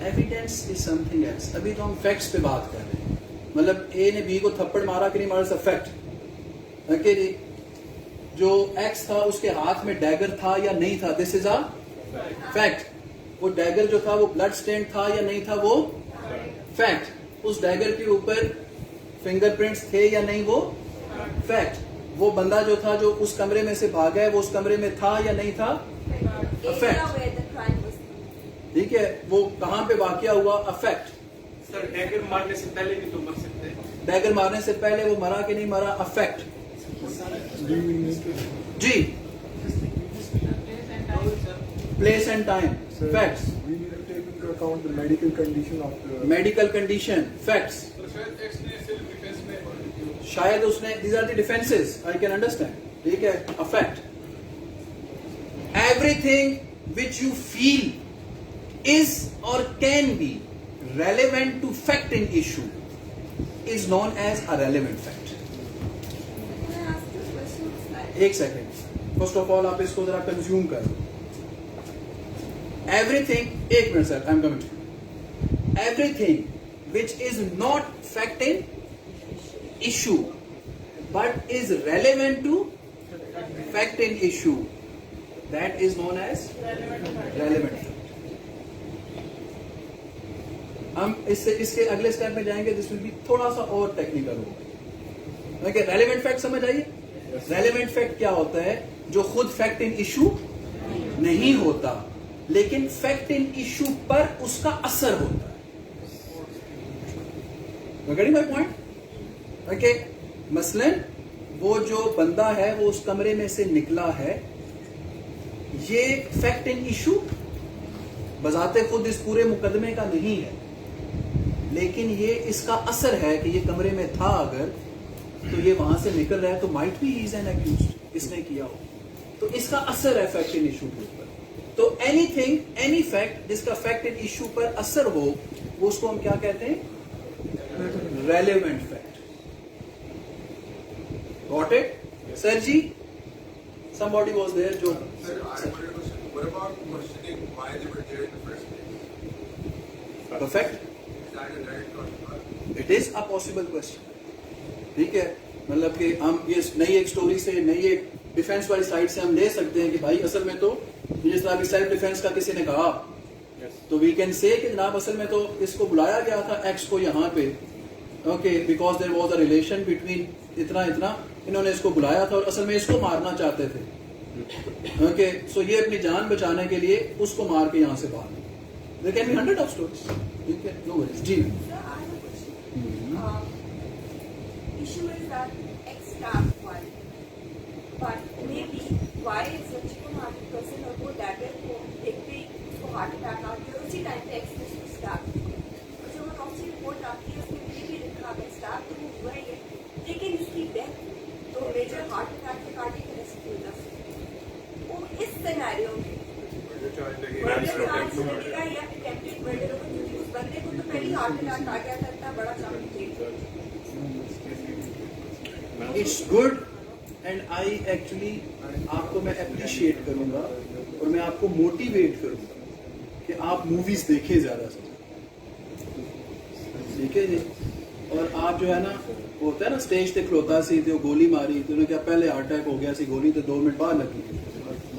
A: Evidence is something else. अभी तो हम फैक्ट्स पे बात कर रहे हैं, मतलब ए ने बी को थप्पड़ मारा कि नहीं मारा, सब फैक्ट। ओके जी, जो एक्स था उसके हाथ में डैगर था या नहीं था, दिस इज अ फैक्ट। वो डैगर जो था वो ब्लड स्टेन था या नहीं था, वो फैक्ट। उस डैगर के ऊपर फिंगरप्रिंट्स थे या नहीं, वो फैक्ट। वो बंदा जो था जो उस कमरे में से भागा है वो उस कमरे में था या नहीं था, फैक्ट। ठीक है, वो कहां पे वाकया हुआ, अफेक्ट।
G: सर डैगर मारने से पहले भी तो मर सकते हैं।
A: डैगर मारने से पहले वो मरा कि नहीं मरा, अफेक्ट। जी, place and time, facts.
H: We need to take into account the medical condition of the.
A: Medical condition, facts. शायद उसने, these are the defenses, I can understand. ठीक है, affect. Everything which you feel is or can be relevant to fact in issue is known as a relevant fact. एक second, first of all आप इसको जरा consume करो। Everything, एक minute sir, I am coming. Everything which is not fact in issue but is relevant to fact in issue, that is known as relevant fact. हम इसके अगले step में जाएंगे, दिस विल बी थोड़ा सा और टेक्निकल होगा। ओके, रेलेवेंट फैक्ट समझ आइए। रेलेवेंट फैक्ट क्या होता है? जो खुद फैक्ट इन इशू नहीं होता, लेकिन फैक्ट इन इशू पर उसका असर होता है। Getting my point? ओके, मसलन वो जो बंदा है वो उस कमरे में से निकला है, ये फैक्ट इन इशू बजाते खुद इस पूरे मुकदमे का नहीं है, लेकिन ये इसका असर है कि ये कमरे में था अगर, तो ये वहां से निकल रहा है, तो might be he is an accused, इसने किया हो, तो इसका असर है फैक्ट इन इशू के ऊपर। तो एनीथिंग, एनी फैक्ट जिसका फैक्ट इन इशू पर असर हो, वो उसको हम क्या कहते हैं? Relevant fact. Got it? Sir ji, somebody was there जो
I: Sir, I have a question. What about questioning why they were there in the first place?
A: perfect,
I: Is that a direct question?
A: it is a possible question। ठीक है, मतलब कि हम ये नई एक story से, नई एक डिफेंस वाली साइड से हम ले सकते हैं कि भाई असल में तो जिस तरह की सेल्फ डिफेंस का किसी ने कहा, तो वी कैन से कि जनाब असल में तो इसको बुलाया गया था एक्स को यहाँ पे, okay, because there was a relation between इतना इतना, इन्होंने इसको बुलाया था और असल में इसको मारना चाहते थे। ओके, सो ये अपनी जान बचाने के लिए उसको मार के यहाँ से बाहर। There can be 100 of stories. ठीक है, नो वरीज। जी
D: Sir, I have a question. Issue is that X stabbed Y, but maybe Y is such a good person और वो dagger को देखते ही उसको हार्ट अटैक आ गया, उसी टाइम पे X ने उसको स्टैब किया। और जब ऑटोप्सी रिपोर्ट आती है उसमें ये भी लिखा है स्टैब तो वो हुआ ही है, लेकिन इसकी डेथ तो मेजर हार्ट अटैक से कार्डियक अरेस्ट की वजह से। वो इस सिनेरियो में मर्डर चार्ज लगेगा या अटेम्प्टेड मर्डर होगा, क्योंकि उस बंदे को तो पहले हार्ट अटैक आ गया था, इतना बड़ा चांस थे।
A: It's good and I actually आपको मैं अप्रिशिएट करूंगा और मैं आपको मोटिवेट करूंगा कि आप मूवीज देखें ज्यादा से, ठीक है जी। और आप जो है ना, वो होता है ना स्टेज ते खलोता सी तो गोली मारी, तो उन्हें क्या पहले हार्ट अटैक हो गया सी, गोली तो 2 मिनट बाद लगी,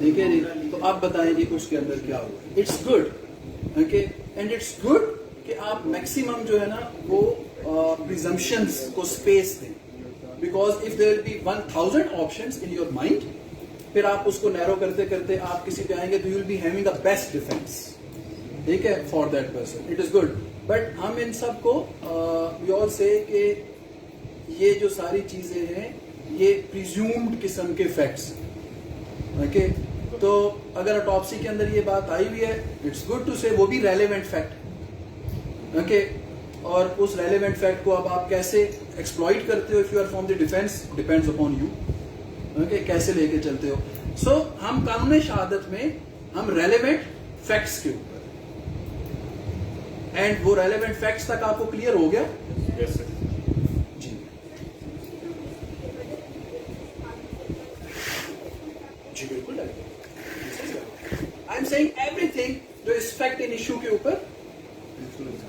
A: ठीक है जी। तो आप बताएं जी उसके अंदर क्या हुआ। It's good, okay, and it's good कि आप मैक्सिमम जो है ना वो प्रिजम्पशंस को स्पेस दें, because if there will be 1000 options in your mind, फिर आप उसको नैरो करते करते आप किसी पे आएंगे तो you will be having the best defence, ठीक है, for that person. It is good, but हम इन सब को वी ऑल से कि ये जो सारी चीजें हैं ये प्रिज्यूम्ड किस्म के फैक्ट्स, ओके। तो अगर ऑटोप्सी के अंदर ये बात आई हुई है, इट्स गुड टू से वो भी रेलेवेंट फैक्ट, ओके। और उस रेलेवेंट फैक्ट को अब आप कैसे एक्सप्लॉइट करते हो, if you are from the defence, depends upon you, okay, कैसे लेके चलते हो। सो हम कानून शहादत में हम रेलेवेंट फैक्ट्स के ऊपर, एंड वो रेलेवेंट फैक्ट्स तक आपको क्लियर हो गया?
C: Yes sir.
A: जी जी बिल्कुल। आई एम सेइंग एवरीथिंग जो इस फैक्ट इन इशू के ऊपर,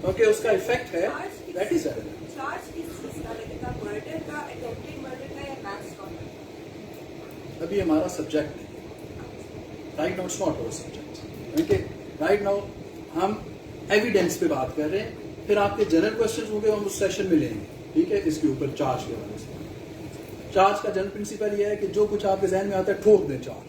A: ओके, उसका इफेक्ट है, दैट इज
D: चार्ज किस चीज का लगेगा? मर्डर का, अटेम्प्टेड मर्डर का या मैक्स का?
A: अभी हमारा सब्जेक्ट नहीं है, right now it's not our subject, okay. Right now हम एविडेंस पे बात कर रहे हैं, फिर आपके जनरल क्वेश्चंस होंगे हम उस सेशन में लेंगे, ठीक है, इसके ऊपर चार्ज के बारे में। चार्ज का जनरल प्रिंसिपल ये है कि जो कुछ आपके जहन में आता है ठोक दें चार्ज,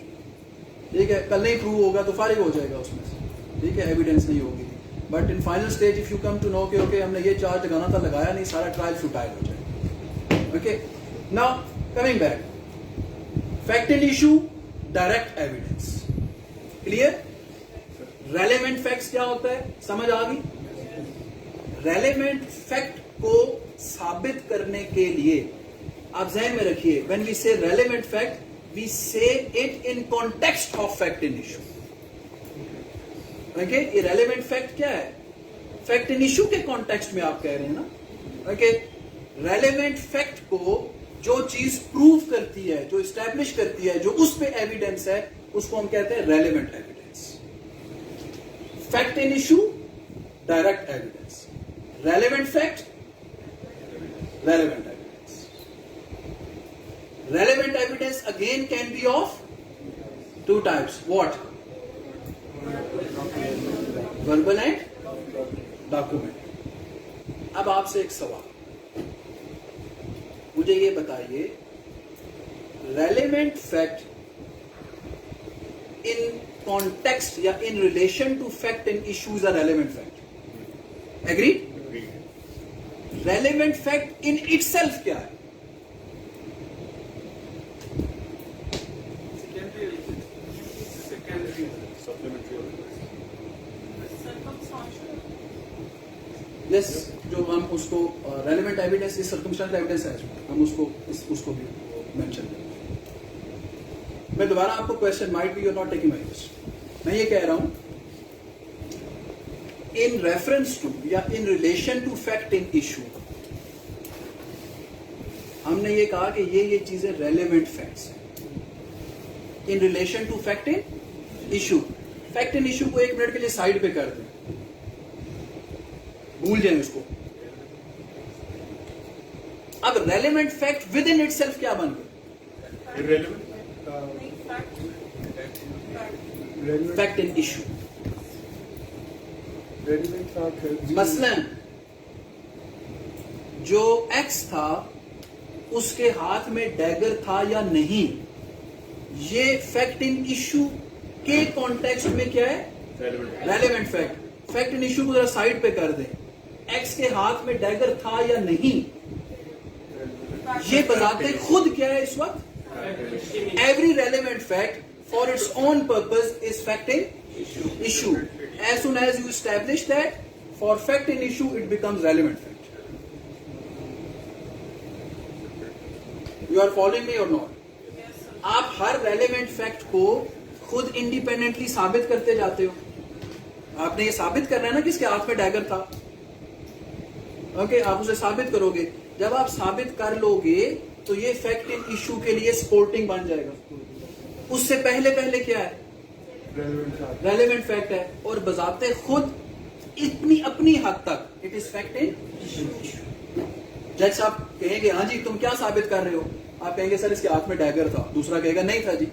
A: ठीक है। कल नहीं प्रूव होगा तो फारिग हो जाएगा उसमें से, ठीक है, एविडेंस नहीं होगी। But in final stage if you come to know कि ओके हमने ये चार्ज लगाना था, लगाया नहीं, सारा ट्रायल फुटाइल हो जाएगा, okay. Now coming back, fact in issue, direct evidence, clear? Relevant facts क्या होता है, समझ आ गई? रेलेवेंट फैक्ट को साबित करने के लिए आप ध्यान में रखिए, व्हेन वी से relevant fact we say it in context of fact in issue, okay. ये रेलेवेंट फैक्ट क्या है? फैक्ट इन इशू के कॉन्टेक्स्ट में आप कह रहे हैं ना, ओके। रेलेवेंट फैक्ट को जो चीज प्रूव करती है, जो इस्टेब्लिश करती है, जो उस पे एविडेंस है, उसको हम कहते हैं relevant evidence. Fact in issue, direct evidence. Relevant fact, relevant evidence. Relevant evidence again can be of 2 types. What? Verbal and document. अब आपसे एक सवाल, मुझे ये बताइए, रेलेवेंट फैक्ट इन कॉन्टेक्स्ट या in relation to fact and issues are relevant fact, agree? Relevant fact in itself क्या है? यस, जो हम उसको रेलेवेंट एविडेंस इस सर्कमस्टेंशियल एविडेंस है, हम उसको भी मेंशन करेंगे। मैं दोबारा आपको question might be you not taking my question, मैं ये कह रहा हूं इन रेफरेंस टू या in relation to fact in issue, हमने ये कहा कि ये चीजें रेलेवेंट फैक्ट्स हैं इन relation to fact in issue. Fact in issue को 1 मिनट के लिए साइड पे कर दें, भूल जाएं उसको। अब relevant fact with in itself क्या बन गया?
C: Irrelevant.
A: Fact in issue.
H: relevant fact helps you-
A: मसलन जो एक्स था उसके हाथ में डैगर था या नहीं, ये फैक्ट इन इशू के कॉन्टेक्स्ट में क्या है?
C: Relevant.
A: Relevant fact. Fact in issue को जरा साइड पे कर दें, एक्स के हाथ में डैगर था या नहीं, ये बताते खुद क्या है इस वक्त? Every relevant fact for its own purpose is fact in issue. As soon as you establish that, for fact in issue, it becomes relevant fact. You are following me or not? आप हर relevant fact को खुद independently साबित करते जाते हो। आपने ये साबित करना है ना कि इसके हाथ में डैगर था। ओके, आप उसे साबित करोगे। जब आप साबित कर लोगे तो ये फैक्ट इन इशू के लिए सपोर्टिंग बन जाएगा। उससे पहले क्या है?
H: relevant fact.
A: रेलेवेंट फैक्ट है, और बजाते खुद इतनी अपनी हद तक it is fact in issue. जज साहब कहेंगे हाँ जी तुम क्या साबित कर रहे हो, आप कहेंगे सर इसके हाथ में डैगर था, दूसरा कहेगा नहीं था जी।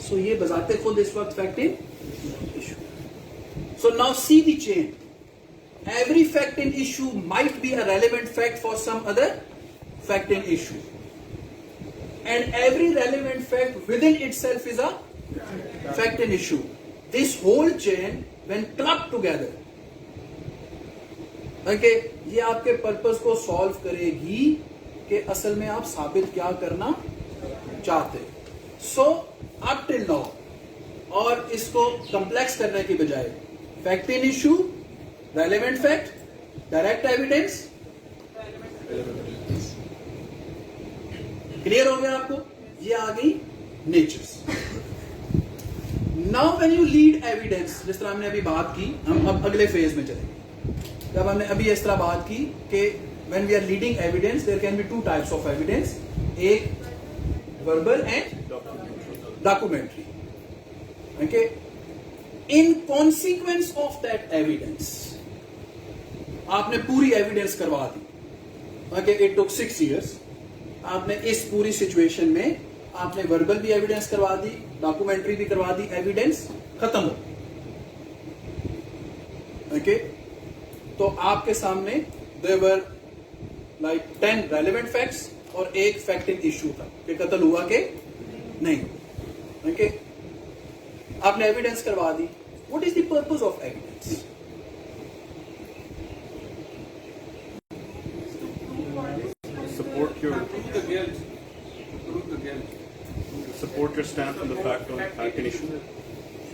A: सो ये बजाते खुद इस वक्त fact in issue. So now see the chain, every fact in issue might be a relevant fact for some other fact in issue, and every relevant fact within itself is a fact in issue. This whole chain when clubbed together, okay, ये आपके purpose को solve करेगी कि असल में आप साबित क्या करना चाहते। सो अप टिल नाउ, और इसको कॉम्प्लेक्स करने की बजाय fact in issue, relevant fact, direct evidence, clear हो गया आपको? ये आ गई natures. Now when you lead evidence, जिस तरह हमने अभी बात की, हम अब अगले फेज में चलेंगे। जब हमने अभी इस तरह बात की कि when we are leading evidence there can be 2 types of evidence, एक verbal and documentary. Okay, in consequence of that evidence आपने पूरी एविडेंस करवा दी। Okay, it took 6 years। आपने इस पूरी सिचुएशन में आपने वर्बल भी एविडेंस करवा दी, डॉक्यूमेंट्री भी करवा दी, एविडेंस खत्म हो। ओके, तो आपके सामने there were like 10 relevant facts और एक फैक्ट इन इशू था कि कत्ल हुआ कि नहीं। ओके, आपने एविडेंस करवा दी। What is the purpose of evidence?
C: Support your
G: Prove the guilt. Prove the guilt.
C: support your stand on the fact in issue.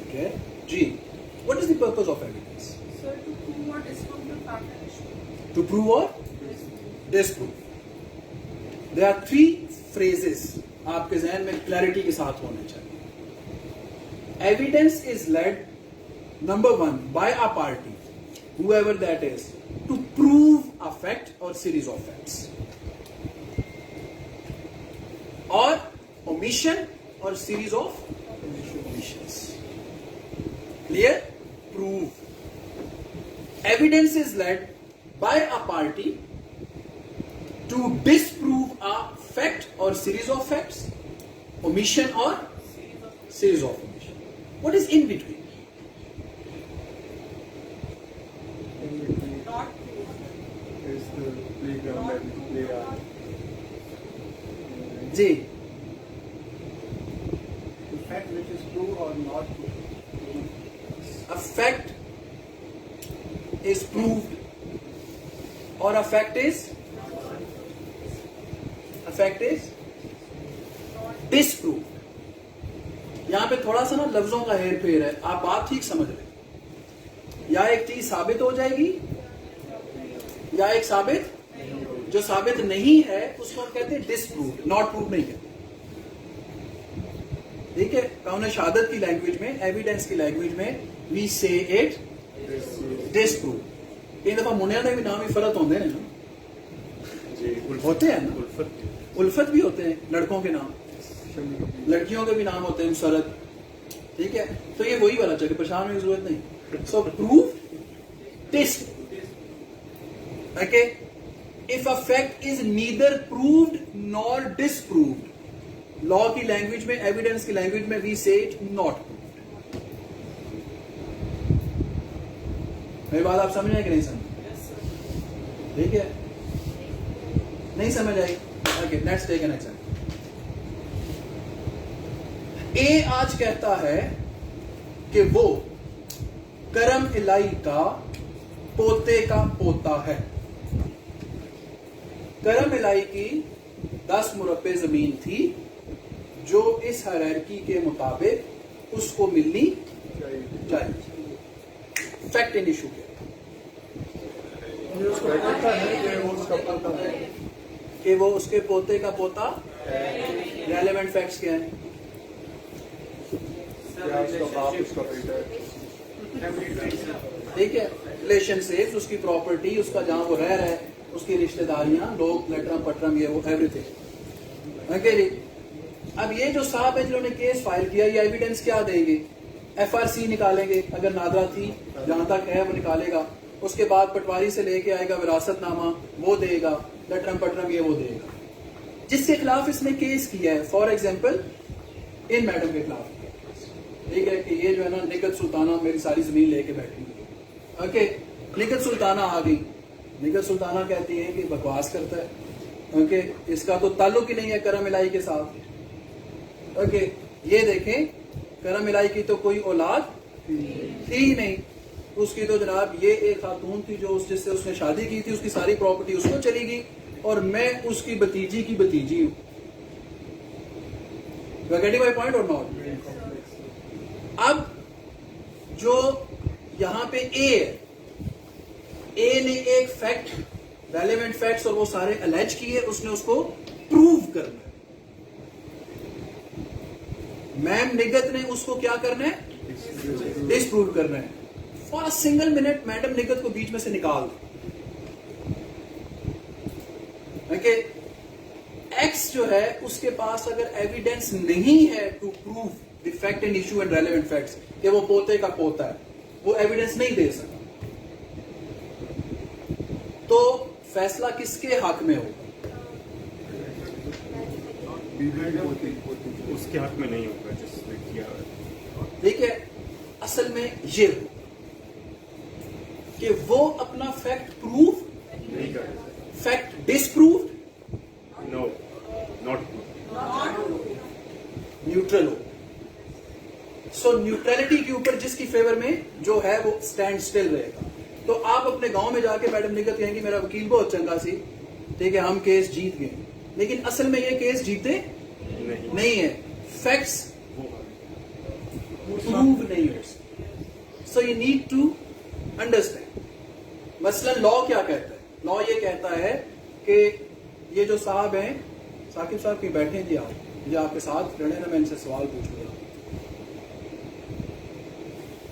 A: Okay, G. What is the purpose of evidence?
D: Sir, to prove or disprove the fact and issue.
A: To prove or disprove. There are 3 phrases आपके जहन में clarity के साथ होने चाहिए। Evidence is led, number 1, by a party, whoever that is, to prove a fact or series of facts, or omission or series of omissions. Clear? Prove. Evidence is led by a party to disprove a fact or series of facts, omission or series of omission. What is in between?
D: Not prove.
A: Ji,
H: The fact which is true or not true.
A: a fact is proved or a fact is disproved. यहां पे थोड़ा सा ना लफ्जों का हेर फेर है, आप बात ठीक समझ रहे, या एक चीज साबित हो जाएगी या एक साबित, जो साबित नहीं है उसको हम कहते हैं डिस्प्रूव्ड, नॉट प्रूव नहीं कहते। ठीक है, कानून शहादत की लैंग्वेज में, एविडेंस की लैंग्वेज में वी से इट डिस्प्रूव। कई दफा मुनिया के भी नाम ही फर्क होते हैं ना, होते हैं ना, उल्फत भी होते हैं लड़कों के नाम, लड़कियों के भी नाम होते हैं मुसरत। ठीक है, तो ये वही वाला चाहिए, परेशान होने की जरूरत नहीं। So prove test, okay, if a fact is neither proved nor disproved, law की लैंग्वेज में, एविडेंस की लैंग्वेज में we say it not proved. मेरी बात आप समझ रहे हैं कि नहीं समझ? ठीक है, नहीं समझ आई? Okay, let's take an example. A आज कहता है कि वो करम इलाई का पोते का पोता है। करम इलाई की 10 मुरब्बे जमीन थी जो इस हायरार्की के मुताबिक उसको मिलनी चाहिए। फैक्ट इन इशू के
H: उसको पता है कि वो उसका पोता है,
A: कि वो उसके पोते का पोता। रेलेवेंट फैक्ट्स क्या है?
H: या उसका बाप उसका बेटा है।
A: ठीक है, रिलेशन से उसकी प्रॉपर्टी, उसका जहां वो रह रहा है, उसकी रिश्तेदारियां, लोग, लटरम पटरम, ये वो एवरीथिंग। ओके जी, अब ये जो साहब है जिन्होंने केस फाइल किया, ये एविडेंस क्या देंगे? FRC निकालेंगे, अगर नादरा थी, जहां तक है वो निकालेगा। उसके बाद पटवारी से लेके आएगा विरासतनामा, वो देगा, लटरम पटरम ये वो देगा। जिसके खिलाफ इसने केस किया है, फॉर एग्जाम्पल इन मैडम के खिलाफ, ठीक है, कि ये जो है ना निकत सुल्ताना मेरी सारी जमीन लेके बैठी हुई। ओके, निकत सुल्ताना आ गई, निकत सुल्ताना कहती है कि बकवास करता है, ओके, इसका तो ताल्लुक ही नहीं है करम इलाई के साथ। ओके, ये देखें, करम इलाई की तो कोई औलाद थी ही नहीं, उसकी तो जनाब ये एक खातून थी जो जिससे उसने शादी की थी, उसकी सारी प्रॉपर्टी उसको चली गई और मैं उसकी भतीजी की भतीजी हूं। You are getting my point और नॉट? अब जो यहां पे ए है, ए ने एक फैक्ट, रेलेवेंट फैक्ट्स और वो सारे अलेज किए, उसने उसको प्रूव करना है। मैम निगत ने उसको क्या करना है? डिसप्रूव करना है। For a single minute madam Nighat को बीच में से निकाल दो। ओके, एक्स जो है उसके पास अगर एविडेंस नहीं है to prove the fact and issue and relevant facts कि वो पोते का पोता है, वो एविडेंस नहीं दे सका, तो फैसला किसके हक में होगा?
C: उसके हक में नहीं होगा जिसने किया।
A: ठीक है, असल में ये हो कि वो अपना फैक्ट प्रूव
C: नहीं कर
A: fact disprove
C: no, not
A: neutral हो। सो न्यूट्रलिटी के ऊपर जिसकी फेवर में जो है वो स्टैंड स्टिल रहेगा। तो आप अपने गांव में जाके मैडम निगत कहेंगी मेरा वकील बहुत चंगा सी, ठीक है, हम केस जीत गए, लेकिन असल में ये केस जीते नहीं है, फैक्ट्स प्रूव नहीं हो। So you need to understand. मसलन लॉ क्या कहता है? लॉ ये कहता है कि ये जो साहब हैं, साकिब साहब कहीं बैठे हैं जी, आप मुझे आपके साथ रहने ना, मैं इनसे सवाल पूछूंगा।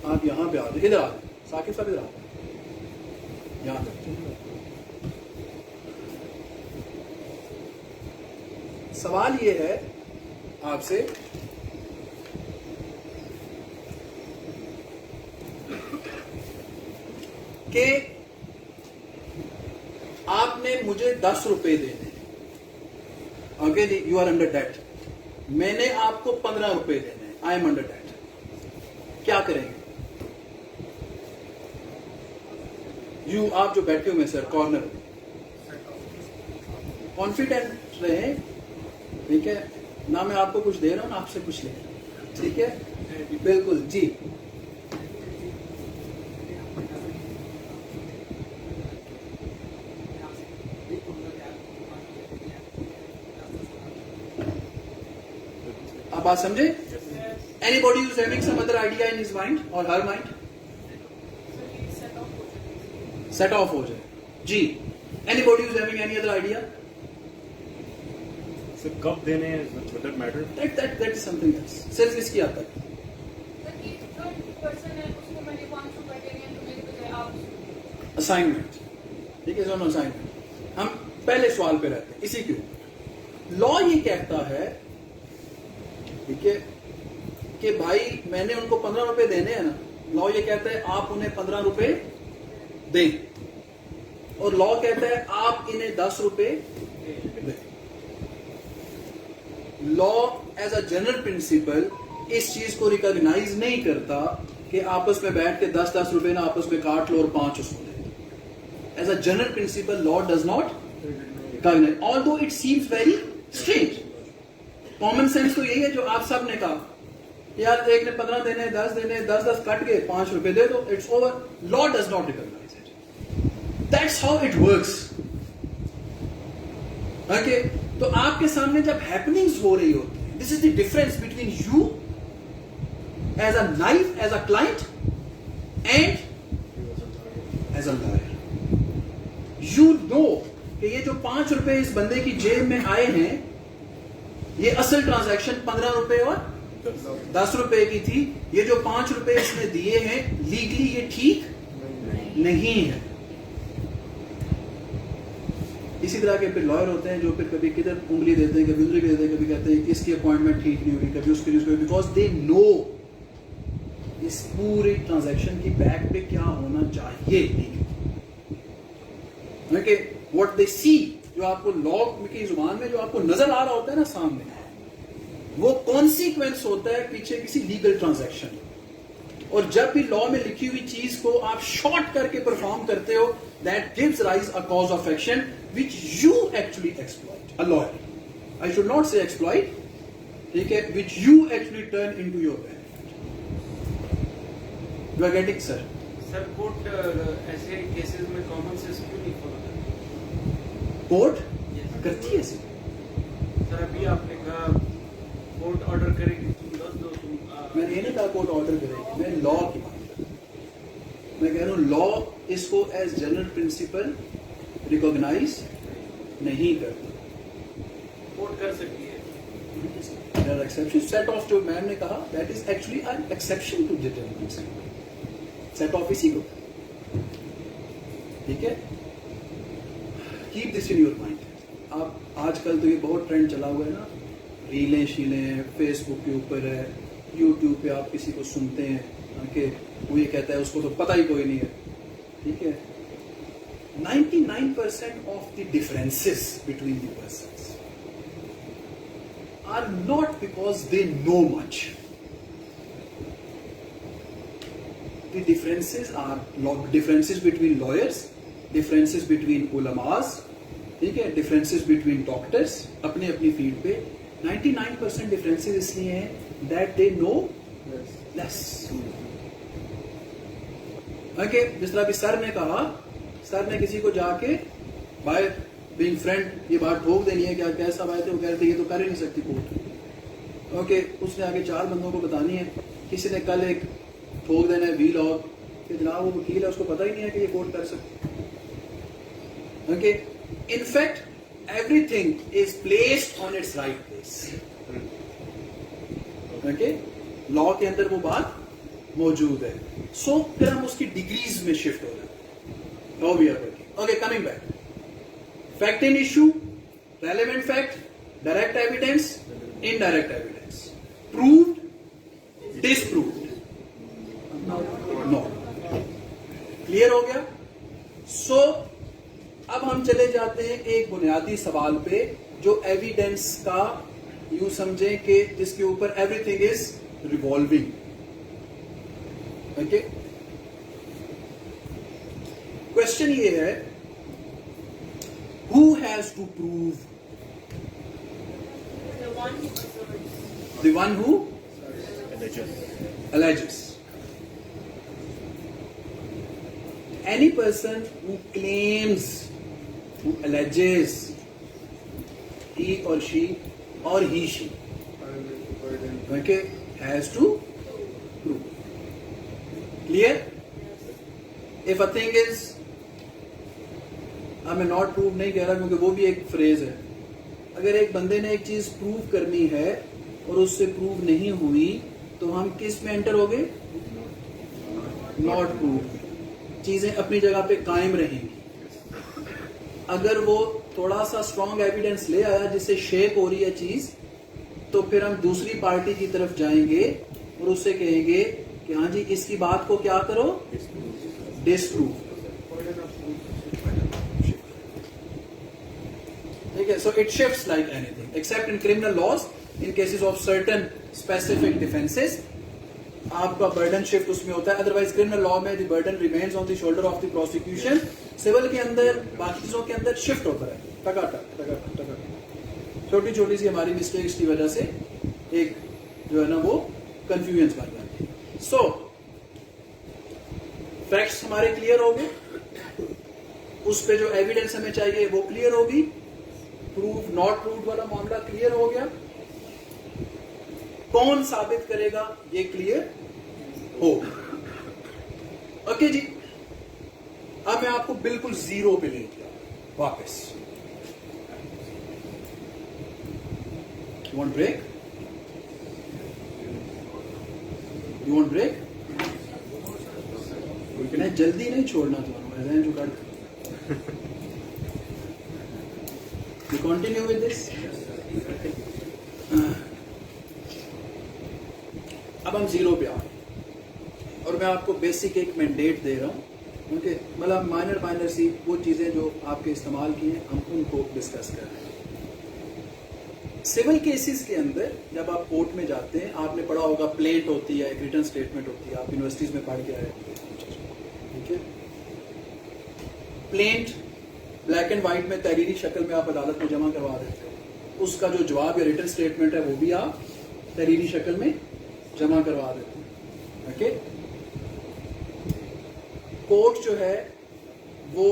A: आप यहां पे आ जाए, इधर आ जाए, साकिब साहब इधर आ जाए, यहां पे। सवाल ये है आपसे कि आपने मुझे 10 रुपए देने, ओके जी, यू आर अंडर डेट, मैंने आपको 15 रुपए देने, आई एम अंडर डेट, क्या करेंगे? आप जो बैठे हुए सर कॉर्नर में, कॉन्फिडेंट रहे, ठीक है ना, मैं आपको कुछ दे रहा हूँ ना आपसे कुछ ले रहा हूँ, ठीक है, बिल्कुल जी। आप बात समझे? Anybody who's having some other idea in his mind or her mind? Set off हो जाए जी। Anybody who's having any other idea?
C: So कब देने हैं? Would that matter?
A: That is something else. सिर्फ इसकी आता है। असाइनमेंट, ठीक है, दोनों असाइनमेंट। हम पहले सवाल पे रहते हैं इसी के ऊपर। लॉ ये कहता है, ठीक है, कि भाई मैंने उनको 15 रुपए देने हैं ना, लॉ ये कहता है आप उन्हें 15 रुपए दें, और लॉ कहता है आप इन्हें 10 रुपए दें। Law as a general principle इस चीज को रिकॉग्नाइज नहीं करता कि आपस में बैठ के 10-10 रुपए ना आपस में काट लो और 5 उसको दे। As a general principle law does not recognise, although it seems very strange. Common sense तो यही है जो आप सब ने कहा, यार एक ने 15 देने, 10 देने, 10-10 कट के 5 रुपए दे दो, it's over. Law does not recognise it, that's how it works. Okay, तो आपके सामने जब हैपनिंग्स हो रही होती है, this is the difference between you as a knife, as a client and as a lawyer. You know कि ये जो 5 रुपए इस बंदे की जेब में आए हैं, ये असल ट्रांजैक्शन 15 रुपए और 10 रुपए की थी। ये जो 5 रुपए इसने दिए हैं लीगली ये ठीक नहीं है। इसी तरह के फिर लॉयर होते हैं जो फिर कभी किधर उंगली देते हैं, कभी उंगली देते हैं, कभी कहते हैं कि इसकी अपॉइंटमेंट ठीक नहीं हुई, कभी उसकी, बिकॉज दे नो इस पूरी ट्रांजैक्शन की बैक पे क्या होना चाहिए। ओके, व्हाट दे सी, जो आपको लॉ की जुबान में जो आपको नजर आ रहा होता है ना सामने, वो कॉन्सिक्वेंस होता है पीछे किसी लीगल ट्रांजैक्शन। और जब भी लॉ में लिखी हुई चीज को आप शॉर्ट करके परफॉर्म करते हो, that gives rise a cause of action which you actually exploit. A lawyer, I should not say exploit, ठीक है, which you actually turn into your benefit. You are getting sir?
G: Sir court ऐसे cases में common sense क्यों नहीं follow करती?
A: Court करती है sir.
G: Sir अभी आपने कहा कोर्ट ऑर्डर करेगी, तुम 10 दो, तुम
A: मैंने ये नहीं कहा कोर्ट ऑर्डर करेगी, मैं लॉ की बात कर रहा हूं। मैं कह रहा हूं लॉ इसको एज जनरल प्रिंसिपल रिकॉग्नाइज नहीं करता।
G: कोर्ट कर सकती है।
A: There are exceptions. Set off जो मैम ने कहा, that is actually an exception to general principle. Set off इसी को, ठीक है। Keep this in your mind. आप आजकल तो ये बहुत ट्रेंड चला हुआ है ना, रीलें शीलें फेसबुक के ऊपर है, यूट्यूब पे आप किसी को सुनते हैं कि वो ये कहता है उसको तो पता ही कोई नहीं है, ठीक है। 99% of the differences between the persons are not because they know much. The differences are differences between lawyers, differences between ulamas, ठीक है, differences between doctors अपने अपनी फील्ड पे। 99% differences इसलिए हैं that they know less. Okay, जिस तरह अभी सर ने कहा, सर ने किसी को जाके बाय बीइंग फ्रेंड ये बात ठोक देनी है, क्या कैसा आए थे, वो कह रहे थे ये तो कर ही नहीं सकती कोर्ट। ओके, उसने आगे 4 बंदों को बतानी है। किसी ने कल एक ठोक देना है वीलॉग कि जनाब वो वकील है, उसको पता ही नहीं है कि ये कोर्ट कर सकती। Okay, in fact everything is placed on it's right place. Okay, law के अंदर वो बात मौजूद है। सो फिर हम उसकी डिग्रीज में शिफ्ट हो जाते हैं। How we are working. Okay, coming back, fact in issue, relevant fact, direct evidence, indirect evidence, proved, disproved, no. Clear हो गया? सो अब हम चले जाते हैं एक बुनियादी सवाल पे जो एविडेंस का यूं समझें कि जिसके ऊपर everything is revolving. Okay, question ये है, Who has to prove? The one who alleges. Any person who claims, who alleges, he or she, okay, has to prove. Clear? If a thing is, अब मैं not prove नहीं कह रहा क्योंकि वो भी एक फ्रेज है. अगर एक बंदे ने एक चीज प्रूव करनी है और उससे प्रूव नहीं हुई तो हम किस में एंटर हो गए? Not prove. चीजें अपनी जगह पे कायम रहेंगी. अगर वो थोड़ा सा स्ट्रॉन्ग एविडेंस ले आया जिससे शेक हो रही है चीज, तो फिर हम दूसरी पार्टी की तरफ जाएंगे और उससे कहेंगे कि हाँ जी इसकी बात को क्या करो, डिसप्रूव. ठीक है. So it shifts like anything except in criminal laws. In cases of certain specific defences आपका बर्डन शिफ्ट उसमें होता है. अदरवाइज क्रिमिनल लॉ में the burden remains on the shoulder of the prosecution. Civil के अंदर बाकी चीजों के अंदर शिफ्ट होता है टका. छोटी छोटी सी हमारी मिस्टेक्स की वजह से एक जो है ना वो कंफ्यूजन बन जाती है. सो फैक्ट्स हमारे क्लियर हो गए. उस पे जो एविडेंस हमें चाहिए वो क्लियर होगी. प्रूव नॉट प्रूव वाला मामला क्लियर हो गया. कौन साबित करेगा ये क्लियर हो. ओके जी. अब मैं आपको बिल्कुल जीरो पे ले गया वापस. You want break? You want break? मैं जल्दी नहीं छोड़ना तुम्हारा ऐसा जो कर. You continue with this? अब हम जीरो पे आ गए और मैं आपको बेसिक एक मैंडेट दे रहा हूं. ओके. मतलब माइनर सी वो चीजें जो आपके इस्तेमाल की हैं हम उनको डिस्कस कर रहे हैं. सिविल केसेस के अंदर जब आप कोर्ट में जाते हैं आपने पढ़ा होगा प्लेट होती है, एक रिटर्न स्टेटमेंट होती है. आप यूनिवर्सिटीज में पढ़ के आए. ठीक है. प्लेंट ब्लैक एंड व्हाइट में तहरीरी शक्ल में आप अदालत में जमा करवा देते हो. उसका जो जवाब या रिटर्न स्टेटमेंट है वो भी आप तहरीरी शक्ल में जमा करवा देते हो. ओके. कोर्ट जो है वो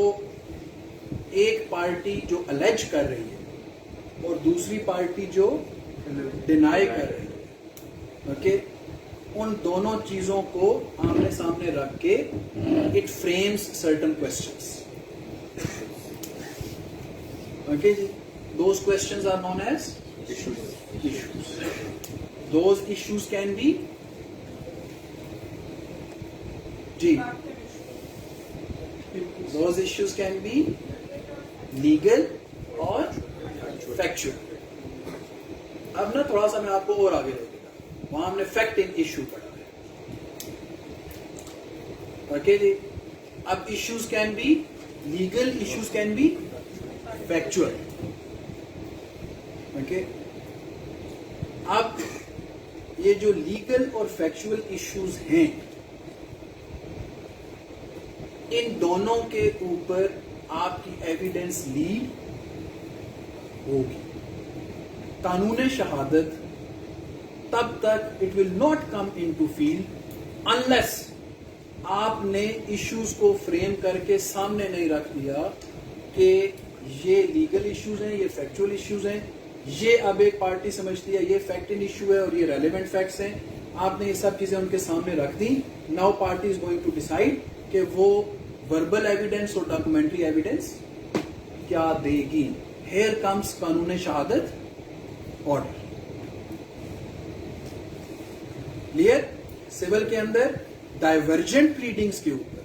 A: एक पार्टी जो अलेज कर रही है और दूसरी पार्टी जो डिनाई कर रही है, ओके, उन दोनों चीजों को आमने सामने रख के it frames certain questions. Okay जी. Those questions are known as issues. Those issues can be जी. Those issues can be legal और factual. अब ना थोड़ा सा मैं आपको और आगे ले जाऊंगा. वहां हमने फैक्ट इन इश्यू पढ़ा है. ओके जी. अब issues can be legal, issues can be factual. Okay. अब ये जो लीगल और फैक्चुअल इश्यूज हैं इन दोनों के ऊपर आपकी एविडेंस लीड होगी. कानून शहादत तब तक it will not come into field unless आपने इश्यूज को फ्रेम करके सामने नहीं रख दिया कि ये लीगल इश्यूज हैं, ये फैक्चुअल इश्यूज हैं. ये अब एक पार्टी समझती है ये फैक्ट इन इश्यू है और ये रेलेवेंट फैक्ट्स हैं. आपने ये सब चीजें उनके सामने रख दी. Now party is going to decide कि वो वर्बल एविडेंस और डॉक्यूमेंट्री एविडेंस क्या देगी. हियर कम्स कानून शहादत ऑर्डर. क्लियर. सिविल के अंदर डाइवर्जेंट प्लीडिंग्स के ऊपर,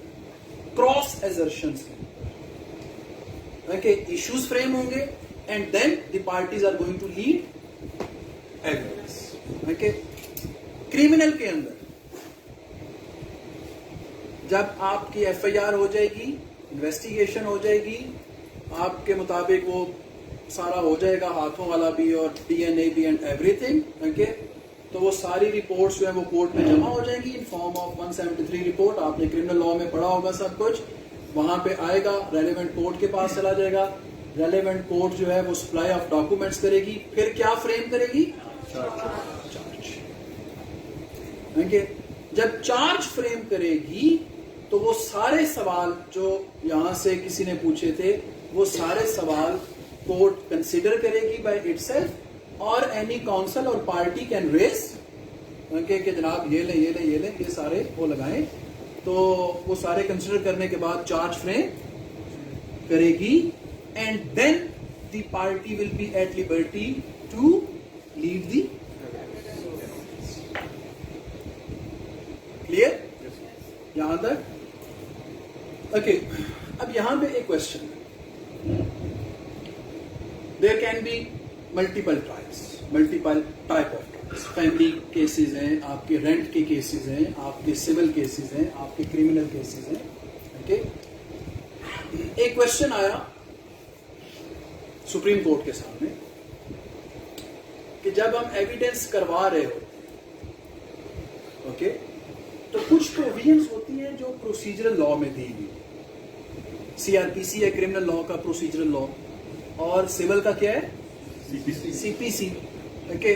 A: क्रॉस एजर्शंस के ऊपर ओके इश्यूज फ्रेम होंगे and then the parties are going to lead evidence. Okay. Criminal के अंदर जब आपकी एफआईआर हो जाएगी, इन्वेस्टिगेशन हो जाएगी, आपके मुताबिक वो सारा हो जाएगा, हाथों वाला भी और डीएनए भी एंड एवरीथिंग. ओके. तो वो सारी रिपोर्ट्स जो है वो कोर्ट में जमा हो जाएंगी इन फॉर्म ऑफ 173 रिपोर्ट. आपने क्रिमिनल लॉ में पढ़ा होगा सब कुछ. वहां पे आएगा, रेलेवेंट कोर्ट के पास चला जाएगा. रेलेवेंट कोर्ट जो है वो सप्लाई ऑफ डॉक्यूमेंट्स करेगी, फिर क्या फ्रेम करेगी? चार्ज। ओके, जब चार्ज फ्रेम करेगी तो वो सारे सवाल जो यहां से किसी ने पूछे थे, वो सारे सवाल कोर्ट कंसिडर करेगी बाय इटसेल्फ, और एनी काउंसिल और पार्टी कैन रेस ओके कि जनाब ये ले ये सारे वो लगाएं, तो वो सारे कंसिडर करने के बाद चार्ज फ्रेम करेगी, and then the party will be at liberty to lead the clear यहां तक? ओके, अब यहां पे एक क्वेश्चन है, there can be multiple trials, multiple type of trials, family cases हैं, आपके रेंट के केसेस हैं, आपके सिविल केसेस हैं, आपके क्रिमिनल केसेस हैं। ओके, एक क्वेश्चन आया सुप्रीम कोर्ट के सामने कि जब हम एविडेंस करवा रहे हो, ओके, तो कुछ प्रोविजंस होती हैं जो प्रोसीजरल लॉ में दी हुई, सीआरपीसी है क्रिमिनल लॉ का प्रोसीजरल लॉ, और सिविल का क्या है? सीपीसी। ओके,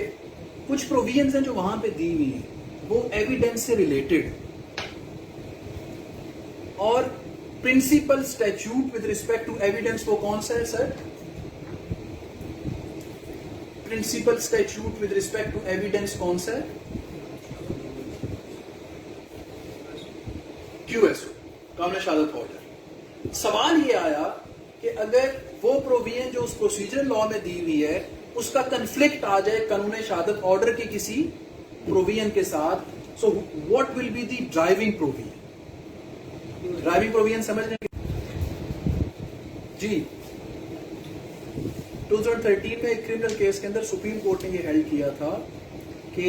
A: कुछ प्रोविजंस हैं जो वहां पे दी हुई है, वो एविडेंस से रिलेटेड, और principle statute with respect to evidence वो कौन सा है sir? Principle statute with respect to evidence कौन सा है? QSO, कानून शहादत ऑर्डर। सवाल ये आया कि अगर वो प्रोविजन जो उस प्रोसीजर लॉ में दी हुई है उसका कंफ्लिक्ट आ जाए कानून शहादत ऑर्डर के किसी प्रोविजन के साथ, so what will be the driving provision? Driving provision समझने जी 2013 में एक क्रिमिनल केस के अंदर सुप्रीम कोर्ट ने ये हेल्ड किया था कि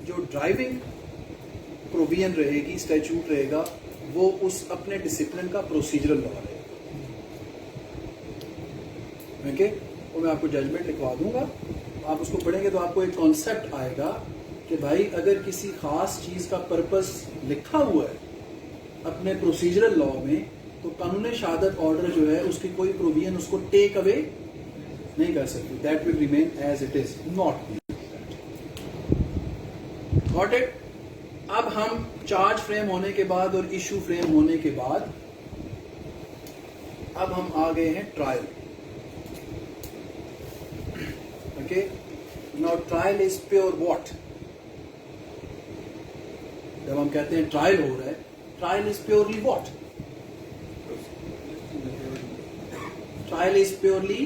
A: जो ड्राइविंग प्रोविजन रहेगी, स्टैट्यूट रहेगा, वो उस अपने डिसिप्लिन का प्रोसीजरल लॉ रहेगा। ओके, और मैं आपको जजमेंट लिखवा दूंगा, आप उसको पढ़ेंगे तो आपको एक कॉन्सेप्ट आएगा कि भाई अगर किसी खास चीज का पर्पस लिखा हुआ है अपने प्रोसीजरल लॉ में, तो कानून शहादत ऑर्डर जो है उसकी कोई प्रोविजन उसको टेक अवे नहीं कर सकती, that will remain as it is, not got it. अब हम चार्ज फ्रेम होने के बाद और इशू फ्रेम होने के बाद अब हम आ गए हैं trial. Okay, now trial is pure what? जब हम कहते हैं ट्रायल हो रहा है, trial is purely what? Trial is purely,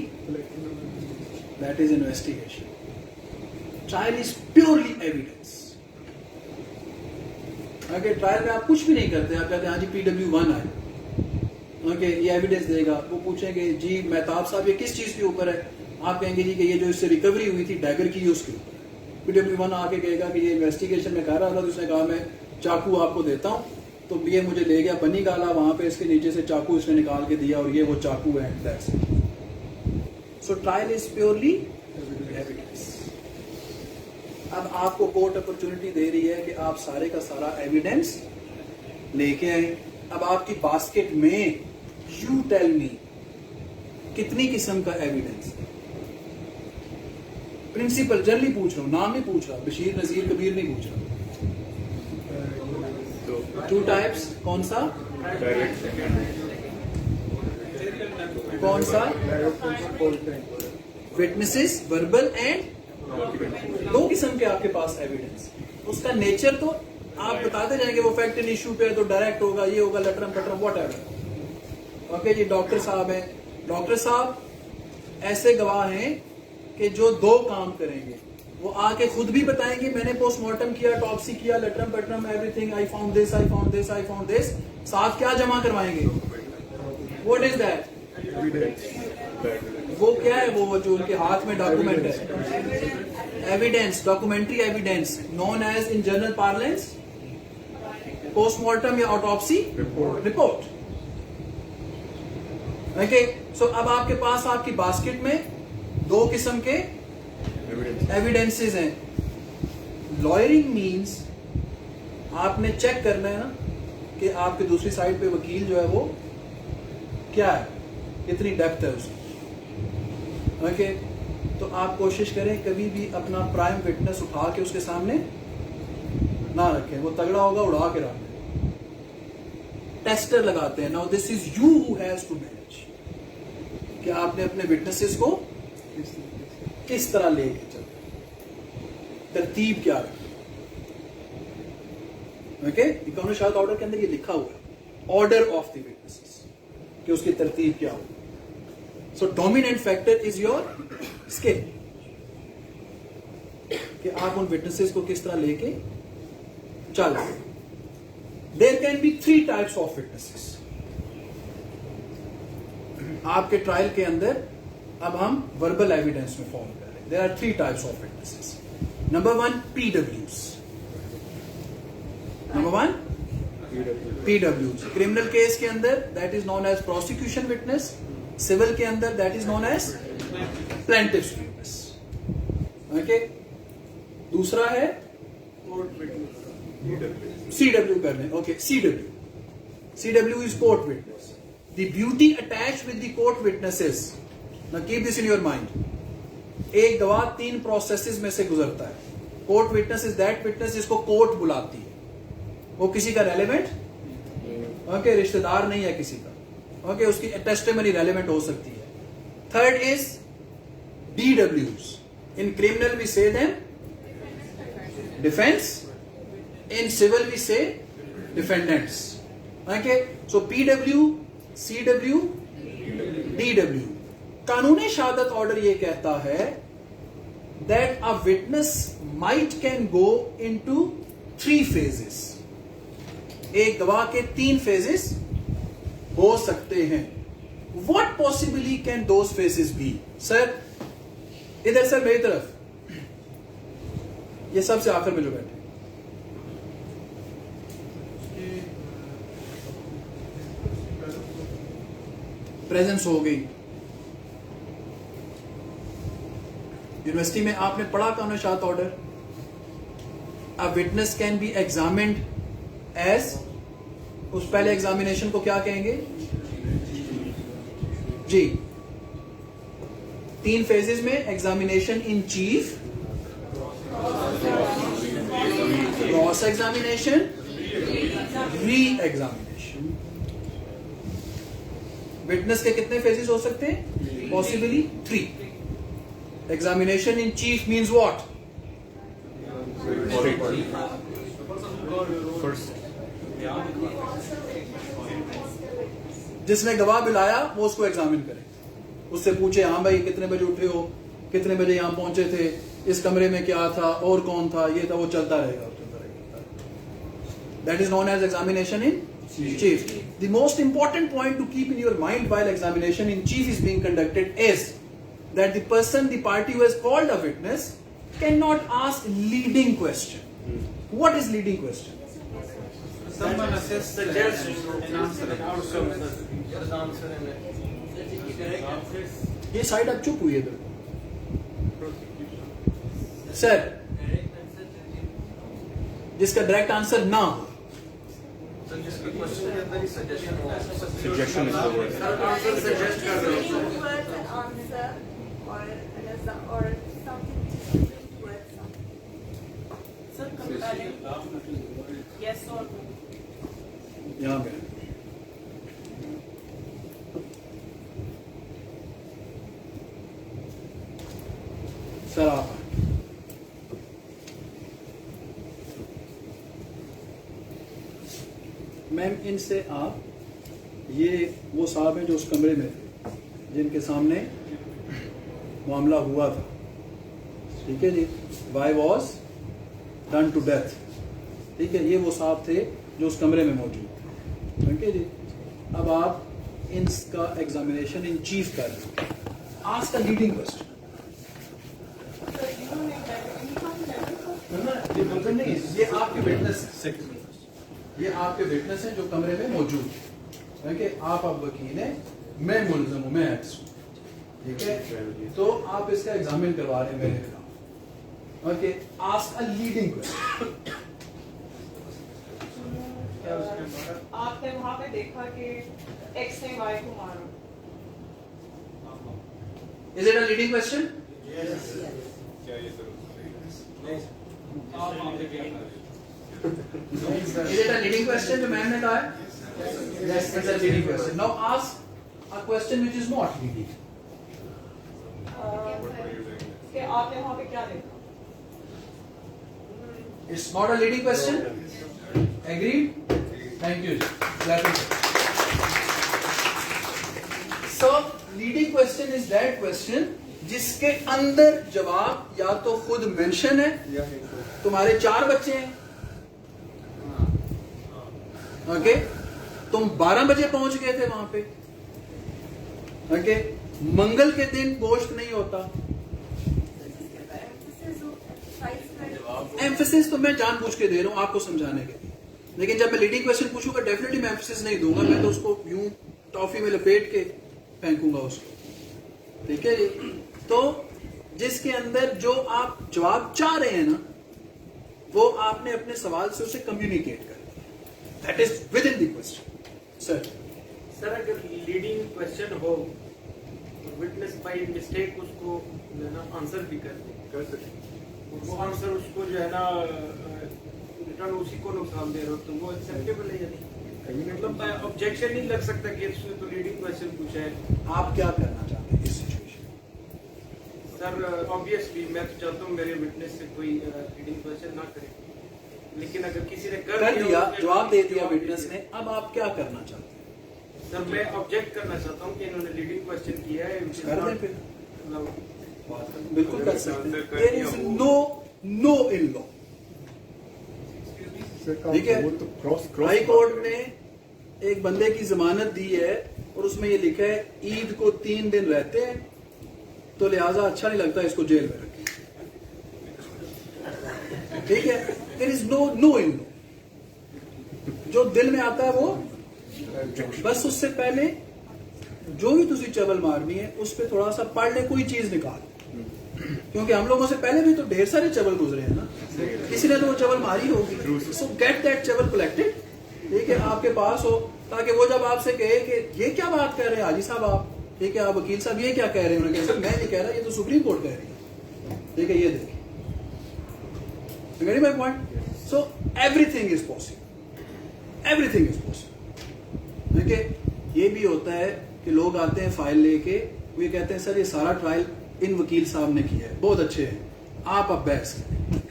A: that is investigation. Trial is purely evidence. Okay, trial में आप कुछ भी नहीं करते, आप कहते हैं हाँ जी PW1 आए, ओके, ये एविडेंस देगा, वो पूछेंगे जी मेहताब साहब ये किस चीज के ऊपर है, आप कहेंगे जी कि ये जो इससे रिकवरी हुई थी डैगर की, उसके ऊपर। PW1 आके कहेगा कि ये इन्वेस्टिगेशन में कर रहा था, तो उसने कहा मैं चाकू आपको देता हूँ, तो ये मुझे ले गया बनी गाला, वहां पे इसके नीचे से चाकू इसने निकाल के दिया और ये वो चाकू है, that's it. So trial is purely evidence. अब आपको कोर्ट अपॉर्चुनिटी दे रही है कि आप सारे का सारा एविडेंस लेके आए। अब आपकी बास्केट में यू टेल मी कितनी किस्म का एविडेंस? प्रिंसिपल जनरली पूछ रहा हूं, नाम नहीं पूछ रहा, बशीर नजीर कबीर नहीं पूछ रहा। टू टाइप्स, कौन सा? कौन सा? विटनेसेस, वर्बल एंड, दो किस्म के आपके पास एविडेंस। उसका नेचर तो आप बताते जाएंगे, वो फैक्ट इन इशू पे है तो डायरेक्ट होगा, ये होगा, लटरम पटरम व्हाटएवर। ओके जी, डॉक्टर साहब हैं, डॉक्टर साहब ऐसे गवाह हैं कि जो दो काम करेंगे, वो आके खुद भी बताएंगे मैंने पोस्टमार्टम किया, टॉप्सी किया, लटरम पटरम everything, I found this, I found this, I found this, साथ क्या जमा करवाएंगे? What is that? वो क्या है? वो जो उनके हाथ में डॉक्यूमेंट है, evidence, documentary evidence, known as in general parlance postmortem या ऑटोप्सी रिपोर्ट। ओके, सो अब आपके पास आपकी बास्केट में दो किस्म के एविडेंसेस हैं। लॉयरिंग मींस आपने चेक करना है ना कि आपके दूसरी साइड पे वकील जो है वो क्या है, कितनी डेप्थ है उसकी। ओके, तो आप कोशिश करें कभी भी अपना प्राइम विटनेस उठा के उसके सामने ना रखें, वो तगड़ा होगा उड़ा के रखें। टेस्टर लगाते हैं। Now this is you who has to manage कि आपने अपने विटनेसेस को किस तरह लेके चलते, तरतीब क्या रखी। ओके, इकोनॉमिक शहादत ऑर्डर के अंदर ये लिखा हुआ है, ऑर्डर ऑफ द विटनेसेस, कि उसकी तरतीब क्या हो। सो dominant factor is your skill, कि आप उन विटनेसेस को किस तरह लेके चल रहे हैं। There can be 3 types of witnesses आपके ट्रायल के अंदर। अब हम वर्बल एविडेंस में फॉलो कर रहे हैं। There are 3 types of witnesses. Number 1 PWs। Number 1 PWs। Criminal case के अंदर that is known as prosecution witness, civil के अंदर that is known as plaintiff's witness. Okay, दूसरा है CW करने। Okay, CW is court witness. The beauty attached with the court witnesses. Now keep this in your mind. एक गवाह 3 processes में से गुजरता है। Court witness is that witness जिसको कोर्ट बुलाती है, वो किसी का रेलेवेंट, ओके, रिश्तेदार नहीं है किसी का, ओके, उसकी टेस्टिमनी रेलेवेंट हो सकती है। Third is DWs. In criminal we say them defense, in civil we say defendants. Okay, so PW, CW, DW. कानूनी शहादत ऑर्डर ये कहता है that a witness might can go into 3 phases. एक गवाह के 3 phases हो सकते हैं. What possibly can those phases be? Sir इधर सर मेरी तरफ, ये सबसे आखिर में जो बैठे, प्रेजेंस हो गई। यूनिवर्सिटी में आपने पढ़ा कानूनी शहादत order, a witness can be examined as, उस पहले एग्जामिनेशन को क्या कहेंगे जी? 3 फेजेस में examination in chief, cross examination, री एग्जामिनेशन। विटनेस के कितने फेजेस हो सकते हैं? Possibly 3। Examination in chief means what? जिसने गवाह बुलाया वो उसको एग्जामिन करे, उससे पूछे हाँ भाई कितने बजे उठे हो, कितने बजे यहां पहुंचे थे, इस कमरे में क्या था, और कौन था, ये था, वो चलता रहेगा। That is known as examination in chief. The most important point to keep in your mind while examination in chief is being conducted is that the person, the party who has called a witness cannot ask leading question. What is leading question?
G: Someone suggests an answer.
A: ये side आप चुप हुई है sir, जिसका direct answer ना हो।
C: Suggestion is the word.
D: Suggest कर रहे हो answer or something different towards something.
J: Sir, comparing yes or no.
A: यहाँ पे सर आप मैम, इनसे आप, ये वो साहब हैं जो उस कमरे में थे जिनके सामने मामला हुआ था, ठीक है जी, Y was done to death, ठीक है, ये वो साहब थे जो उस कमरे में मौजूद थे, ठीक है जी। अब आप इनका एग्जामिनेशन इन चीफ कर रहे हैं, आस्क द लीडिंग क्वेश्चन। नहीं, ये आपके विटनेस है, ये आपके विटनेस हैं जो कमरे में मौजूद है, ठीक है। आप अब वकील हैं, मैं मुलजम हूं, मैं एक्स हूं, ठीक है, तो आप इसका एग्जामिन करवा रहे हैं मेरे खिलाफ, okay. Ask a leading question.
J: आपने वहां पे देखा कि एक्स ने वाई को मारा,
A: Is it a leading question? Is it a leading question जो मैम ने कहा है? Yes, it's a leading question. Now ask a question which is not leading.
J: कि आपने वहाँ पे क्या देखा?
A: It's not a leading question. Agreed? Thank you. So leading question is that question जिसके अंदर जवाब या तो खुद मेंशन है, तुम्हारे 4 बच्चे हैं, ओके, तुम 12 बजे पहुंच गए थे वहां पे, ओके, मंगल के दिन गोश्त नहीं होता। एम्फेसिस तो मैं जानबूझ के दे रहा हूं आपको समझाने के लिए, लेकिन जब मैं लीडिंग क्वेश्चन पूछूंगा डेफिनेटली मैं एम्फेसिस नहीं दूंगा, मैं तो उसको यूं टॉफी में लपेट के फेंकूंगा उसको, ठीक है जी। तो जिसके अंदर जो आप जवाब चाह रहे हैं ना, वो आपने अपने सवाल से उसे कम्युनिकेट कर दिया, that is with in the question.
G: Sir अगर लीडिंग क्वेश्चन हो तो विटनेस बाय मिस्टेक उसको जो है ना आंसर भी कर सकते, वो आंसर उसको जो है ना रिटर्न उसी को नुकसान दे रहे हो, तो वो एक्सेप्टेबल है या नहीं? मतलब ऑब्जेक्शन नहीं लग सकता कि इसने तो लीडिंग क्वेश्चन पूछा है।
A: आप क्या करना चाहते हैं इस सिचुएशन?
G: सर ऑब्वियसली मैं तो चाहता हूँ मेरे विटनेस से कोई लीडिंग क्वेश्चन ना करे, लेकिन अगर किसी ने कर
A: दिया, जवाब दे दिया विटनेस ने, अब आप क्या करना चाहते हैं?
G: सर मैं ऑब्जेक्ट करना चाहता हूँ कि इन्होंने लीडिंग क्वेश्चन किया है,
A: कर दें फिर, बिल्कुल कर सकते हैं। There is no in law, ठीक है। हाई कोर्ट ने एक बंदे की जमानत दी है और उसमें ये लिखा है ईद को 3 दिन रहते हैं, तो लिहाजा अच्छा नहीं लगता इसको जेल में रखें, ठीक है। There is no in law, जो दिल में आता है वो बस, उससे पहले जो भी तुझे चवल मारनी है उस पर थोड़ा सा पढ़ ले, कोई चीज निकाल, क्योंकि हम लोगों से पहले भी तो ढेर सारे चवल गुजरे हैं ना, किसी ने तो वो चवल मारी होगी। सो गेट दैट चवल कलेक्टेड, ठीक है, आपके पास हो, ताकि वो जब आपसे कहे कि ये क्या बात कर रहे हैं हाजी साहब आप, ठीक है, आप वकील साहब ये क्या कह रहे हैं, उन्होंने कहा मैं नहीं कह रहा, ये तो सुप्रीम कोर्ट कह रही है, ठीक है, ये देखिए, my point. So everything is possible, everything is possible, ठीक है। ये भी होता है कि लोग आते हैं फाइल लेके, वो ये कहते हैं सर ये सारा ट्रायल इन वकील साहब ने किया है, बहुत अच्छे हैं, आप अब बहस करें,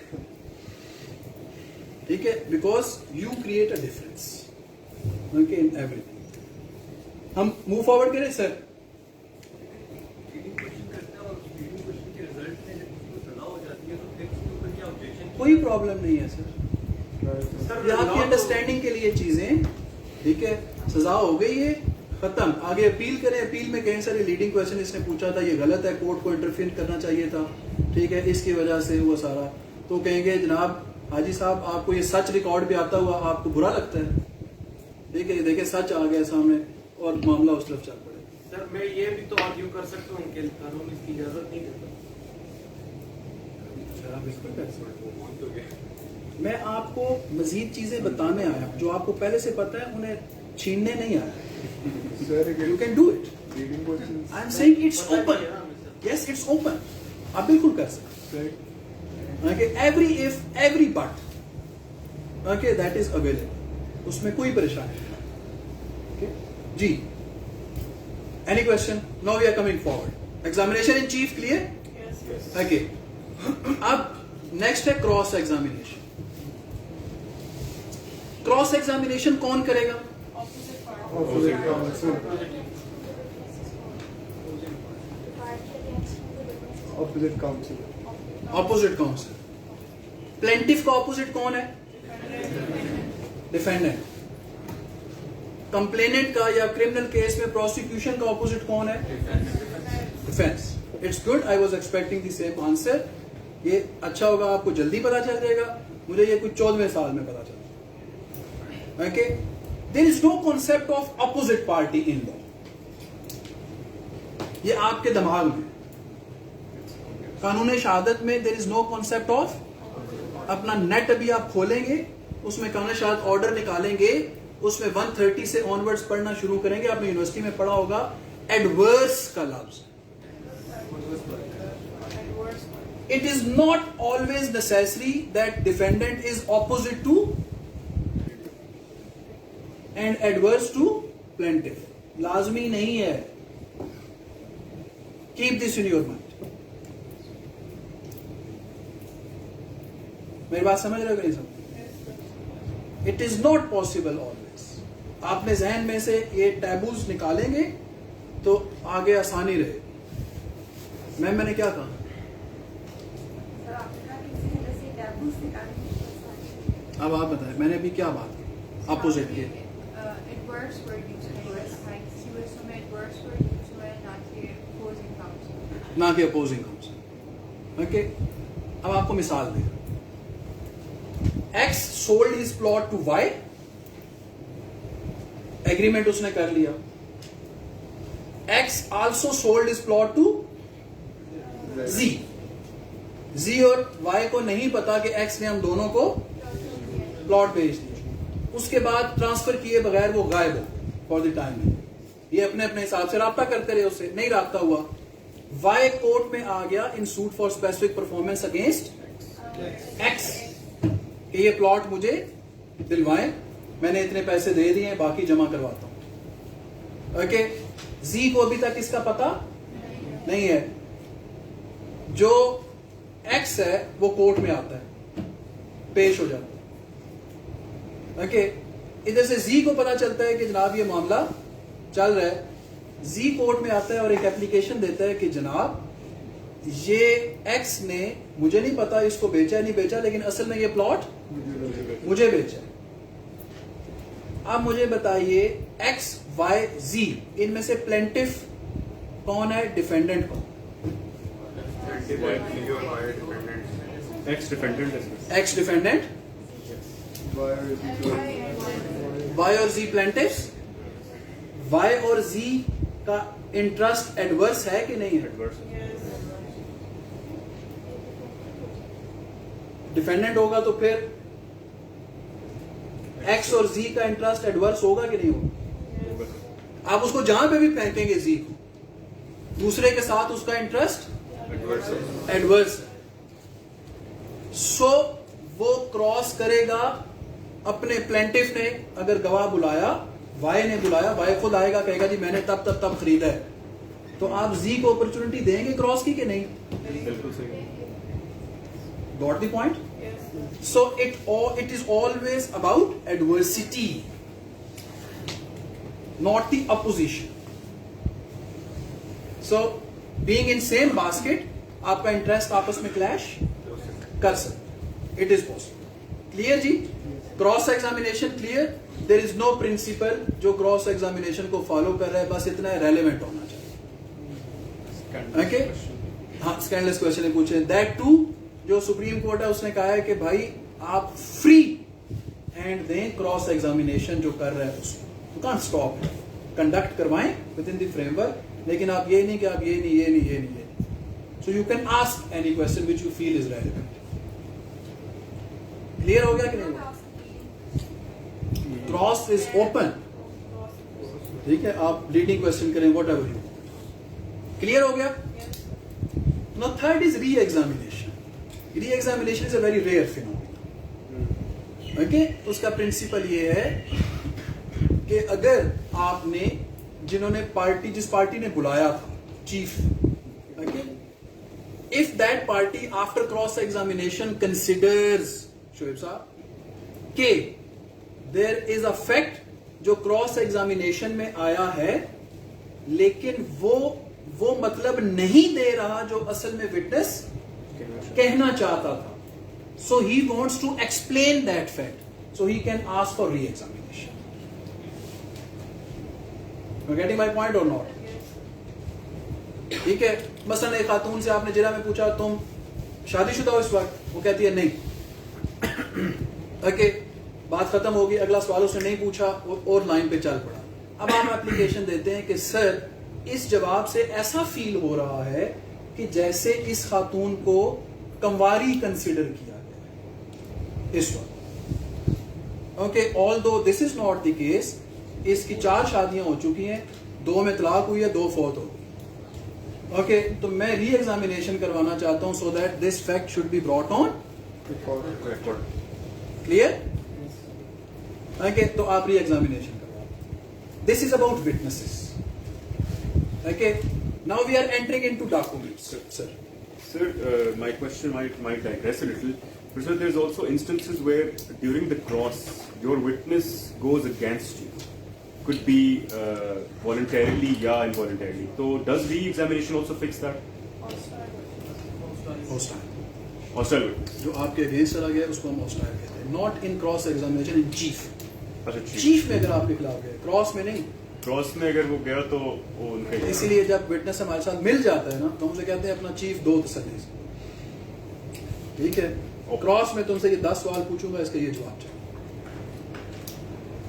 A: ठीक है, because you create a difference, okay, in everything. हम मूव फॉरवर्ड करें सर। कोई प्रॉब्लम नहीं है सर, ये आपकी अंडरस्टैंडिंग के लिए चीजें, ठीक है, सजा हो गई है, खत्म, आगे अपील करें, अपील में कहीं सारे लीडिंग क्वेश्चन इसने पूछा था, ये गलत है, कोर्ट को इंटरफेयर करना चाहिए था, ठीक है, इसकी वजह से हुआ सारा, तो कहेंगे जनाब हाजी साहब आपको ये सच रिकॉर्ड पे आता हुआ आपको बुरा लगता है, ठीक है, देखिए सच आ गया सामने और मामला उस तरफ चल पड़े।
G: सर मैं ये भी तो आर्ग्यू कर सकता हूँ कि कानून इसकी इजाजत नहीं देता।
A: मैं आपको मजीद चीजें बताने आया जो आपको पहले से पता है, उन्हें छीनने नहीं आया। You can do it, I am saying it's open, yes it's open, आप बिल्कुल कर सकते हैं, okay, every if every but, okay, that is available, उसमें कोई परेशानी नहीं, ओके जी। Any question? Now we are coming forward, examination in chief clear, okay. अब नेक्स्ट है क्रॉस एग्जामिनेशन। क्रॉस एग्जामिनेशन कौन करेगा?
H: Opposite counsel.
A: Opposite counsel. Plaintiff का ऑपोजिट कौन है? डिफेंडेंट। कंप्लेनेंट का या क्रिमिनल केस में प्रोसिक्यूशन का ऑपोजिट कौन है? Defence. It's good, I was expecting the same answer. ये अच्छा होगा, आपको जल्दी पता चल जाएगा, मुझे ये कुछ 14वें साल में पता चला। Okay, there is no concept of opposite party in law, ये आपके दिमाग में। कानून शहादत में there is no concept of, अपना नेट अभी आप खोलेंगे, उसमें कानून शहादत ऑर्डर निकालेंगे, उसमें 130 से ऑनवर्ड्स पढ़ना शुरू करेंगे। आपने यूनिवर्सिटी में पढ़ा होगा, एडवर्स का लफ्ज It is not always necessary that defendant is opposite to and adverse to plaintiff. लाजमी नहीं है. Keep this in your mind. मेरी बात समझ रहे हो कि नहीं समझ? It is not possible always. आपने जहन में से ये टैबूज निकालेंगे तो आगे आसानी रहे. मैंने क्या कहा?
D: सर आपने कहा कि किसी ने जैसे टैबूज निकालने.
A: अब आप बताएं, मैंने अभी क्या बात की? अपोजिट की.
K: Adverse word use adverse, like CUS में adverse word use हुआ है, ना कि opposing counsel.
A: ना कि अपोजिंग काउंसिल. ओके, अब आपको मिसाल दे. X sold his plot to Y. Agreement उसने कर लिया. X also sold his plot to Z. Z और Y को नहीं पता कि X ने हम दोनों को प्लॉट भेज दिया. उसके बाद ट्रांसफर किए बगैर वो गायब हो फॉर द टाइम. ये अपने अपने हिसाब से राब्ता करते रहे, उससे नहीं राब्ता हुआ. Y कोर्ट में आ गया in suit for specific performance against X कि ये प्लॉट मुझे दिलवाएं, मैंने इतने पैसे दे दिए, बाकी जमा करवाता हूं. ओके, Z को अभी तक इसका पता नहीं है. जो X है वो कोर्ट में आता है, पेश हो जाता है. ओके, इधर से Z को पता चलता है कि जनाब ये मामला चल रहा है. Z कोर्ट में आता है और एक एप्लीकेशन देता है कि जनाब ये X ने, मुझे नहीं पता इसको बेचा नहीं बेचा, लेकिन असल में ये प्लॉट मुझे बेचा. अब मुझे बताइए X, Y, Z इनमें से प्लेंटिफ कौन है, डिफेंडेंट कौन?
C: Ex defendant is
A: X defendant, Y और Z प्लेंटिफ्स. Y और Z का इंटरेस्ट एडवर्स है कि नहीं है?
C: adverse.
A: डिफेंडेंट होगा तो फिर X और Z का इंटरेस्ट एडवर्स होगा कि नहीं होगा? आप उसको जहां पे भी फेंकेंगे Z को, दूसरे के साथ उसका इंटरेस्ट एडवर्स. सो वो क्रॉस करेगा. अपने प्लेंटिफ ने अगर गवाह बुलाया, Y ने बुलाया, Y खुद आएगा, कहेगा जी मैंने तब खरीदा है, तो आप Z को अपॉर्चुनिटी देंगे क्रॉस की कि नहीं?
C: बिल्कुल सही.
A: Got the point? So it is always about adversity, not the opposition. So being in same basket, आपका इंटरेस्ट आपस में क्लैश कर सकते. It is possible. Clear जी? Cross examination clear. There is no principle जो क्रॉस एग्जामिनेशन को follow कर रहा है, बस इतना रेलेवेंट होना चाहिए. ओके, हाँ, स्कैंडलेस क्वेश्चन पूछे. दैट टू जो सुप्रीम कोर्ट है उसने कहा है कि भाई आप फ्री हैंड दें क्रॉस एग्जामिनेशन जो कर रहे हैं उसको. यू कांट स्टॉप, कंडक्ट करवाएं विद इन द फ्रेमवर्क, लेकिन आप ये नहीं कि आप ये नहीं. So you can ask any question which you feel is relevant. Clear हो गया कि नहीं? Cross is open. ठीक है, आप लीडिंग क्वेश्चन करें वॉट एवर यू. क्लियर हो गया? Now third is reexamination. Re examination is a very rare phenomena. Okay, उसका प्रिंसिपल ये है कि अगर आपने जिस पार्टी ने बुलाया था chief, okay, if that party after cross examination considers, Shoaib साहब, के देयर इज अ फैक्ट जो क्रॉस एग्जामिनेशन में आया है, लेकिन वो मतलब नहीं दे रहा जो असल में विटनेस कहना चाहता था. So he wants to explain that fact, so he can ask for re-examination. You are getting my point और नॉट? ठीक है, मसलन एक खातून से आपने जिला में पूछा तुम शादीशुदा हो इस वक्त, वो कहती है नहीं. ओके, बात खत्म होगी, अगला सवाल उसने नहीं पूछा और लाइन पे चल पड़ा. अब आप एप्लीकेशन देते हैं कि सर इस जवाब से ऐसा फील हो रहा है कि जैसे इस खातून को कंवारी कंसीडर किया गया इस वक्त. Okay, although this is not the case. इसकी 4 शादियां हो चुकी हैं, 2 में तलाक हुई है, 2 फौत हो गई. ओके तो मैं री एग्जामिनेशन करवाना चाहता हूं so that this fact should be brought on
C: Record.
A: Clear okay तो आप री एग्जामिनेशन करवाओ this is about witnesses okay now we are entering into documents sir
C: Sir, my question might digress a little. But sir, there's also instances where during the cross, your witness goes against you. Could be voluntarily, yeah, involuntarily. So, does re-examination also fix that? Hostile witness.
A: जो आपके against चला गया उसको हम hostile कहते हैं not in cross examination in chief
C: अच्छा,
A: chief में अगर आपके खिलाफ गए क्रॉस में नहीं
C: क्रॉस में अगर वो गया तो वो उनके
A: इसीलिए जब विटनेस हमारे साथ मिल जाता है ना तो हमसे कहते हैं अपना चीफ दो तसल्ली से ठीक है क्रॉस में तुमसे ये 10 सवाल पूछूंगा इसका ये जवाब चाहिए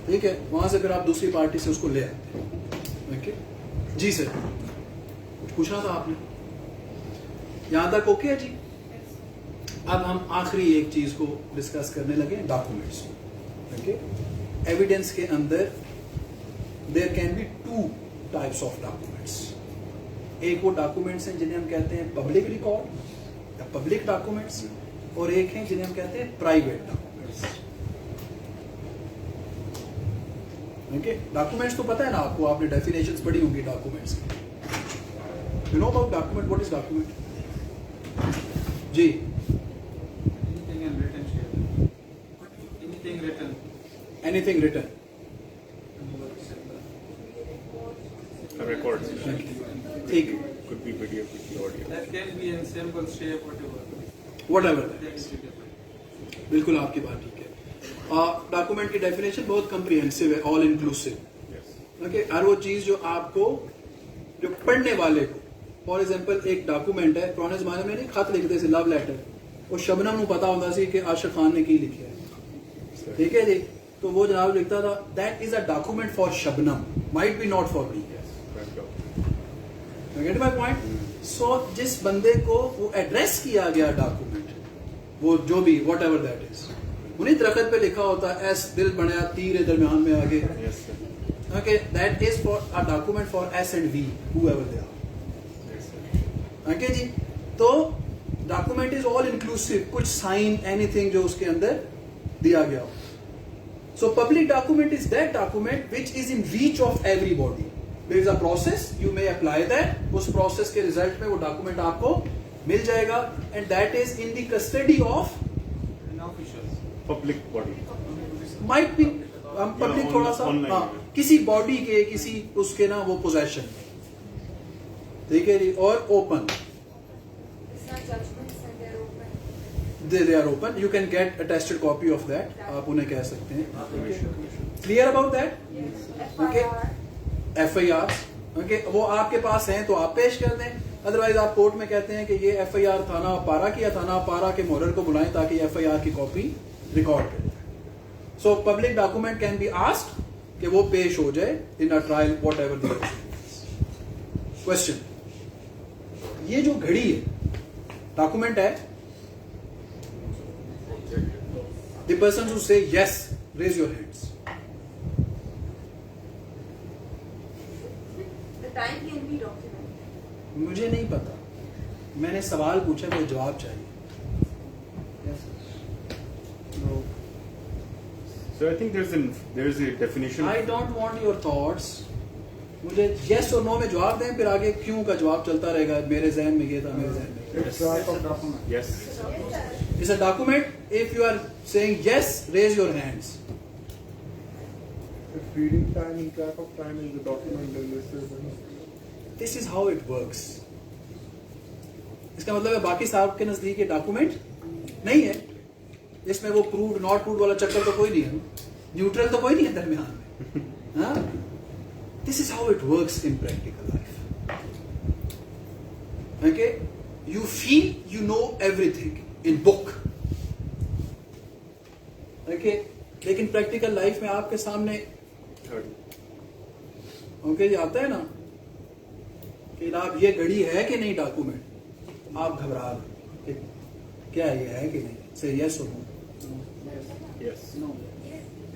A: ठीक है वहां से फिर आप दूसरी पार्टी से उसको ले आते हैं ओके जी सर कुछ पूछना था आपने यहां तक ओके है जी अब हम आखिरी एक चीज को डिस्कस करने लगे डॉक्यूमेंट्स ओके एविडेंस के अंदर there can be 2 types of documents एक वो डॉक्यूमेंट्स हैं जिन्हें हम कहते हैं पब्लिक रिकॉर्ड या पब्लिक डॉक्यूमेंट्स और एक हैं जिन्हें हम कहते हैं प्राइवेट डॉक्यूमेंट्स ओके डॉक्यूमेंट्स तो पता है ना आपको आपने डेफिनेशंस पढ़ी होंगी डॉक्यूमेंट्स की you know about document what is document जी anything written
C: A record.
A: ठीक
C: Could be video, could be audio.
J: That can be in symbol, shape, whatever.
A: whatever that is बिल्कुल आपकी बात ठीक है डॉक्यूमेंट की डेफिनेशन बहुत कम्प्रिहेंसिव है ऑल इंक्लूसिव
C: Yes.
A: ओके हर वो चीज जो आपको जो पढ़ने वाले को फॉर एग्जांपल एक डॉक्यूमेंट है पुराने जमाने में नहीं खत लिखते थे लव लेटर वो शबनम को पता होता सी कि आशिक खान ने की लिखी है ठीक है जी तो वो जनाब लिखता था that is a document for Shabnam might be not for me gate my point so जिस बंदे को वो एड्रेस किया गया डॉक्यूमेंट वो जो भी वॉट एवर दैट इज उन्हीं दरख्त पे लिखा होता है एस दिल बनाया तीर दरमियान में आगे
C: Yes, sir.
A: Okay that is for a document for S and we whoever they are
C: Yes, sir.
A: Okay जी तो डॉक्यूमेंट इज ऑल इंक्लूसिव कुछ साइन एनीथिंग जो उसके अंदर दिया गया हो So public document is that document which is in reach of everybody. There is a process, you may apply that. उस process के result में वो document आपको मिल जाएगा and that is in the custody of
C: Public body.
A: might be public
C: on-
A: थोड़ा सा
C: online.
A: हाँ, किसी body के किसी उसके ना वो possession ठीक है जी और open
D: It's not judgments and they're open.
A: they are open you can get attested copy of that आप उन्हें कह सकते हैं clear about that
D: Yes.
A: Okay.
D: FIR.
A: FIR okay वो आपके पास हैं तो आप पेश कर दें अदरवाइज आप कोर्ट में कहते हैं कि ये FIR थाना पारा की या थाना पारा के मोहर को बुलाएं ताकि FIR की कॉपी रिकॉर्ड करें so public document can be asked कि वो पेश हो जाए in a trial whatever the question ये जो घड़ी है डॉक्यूमेंट है the person who say yes raise your hands
D: The time can be documented.
A: मुझे नहीं पता मैंने सवाल पूछा मुझे जवाब चाहिए
H: No.
C: So I think there's a definition.
A: I don't want your thoughts मुझे यस और नो में जवाब दें फिर आगे क्यों का जवाब चलता रहेगा मेरे जहन में ये था मेरे जहन में
H: It's type of document.
C: Yes.
A: It's a document if you are saying yes raise your hands
H: If reading time and track of time is the document, then this is
A: this is how it works इसका मतलब है बाकी साहब के नजदीक ये document नहीं है इसमें वो प्रूव्ड नॉट प्रूव्ड वाला चक्कर तो कोई नहीं है न्यूट्रल तो कोई नहीं है दरमियान में this is how it works in practical life okay you feel you know everything in book okay लेकिन प्रैक्टिकल लाइफ में आपके सामने ओके ये आता है ना कि आप ये घड़ी है कि नहीं डॉक्यूमेंट आप घबरा रहे क्या ये है कि नहीं से यस और no
C: Yes.
A: No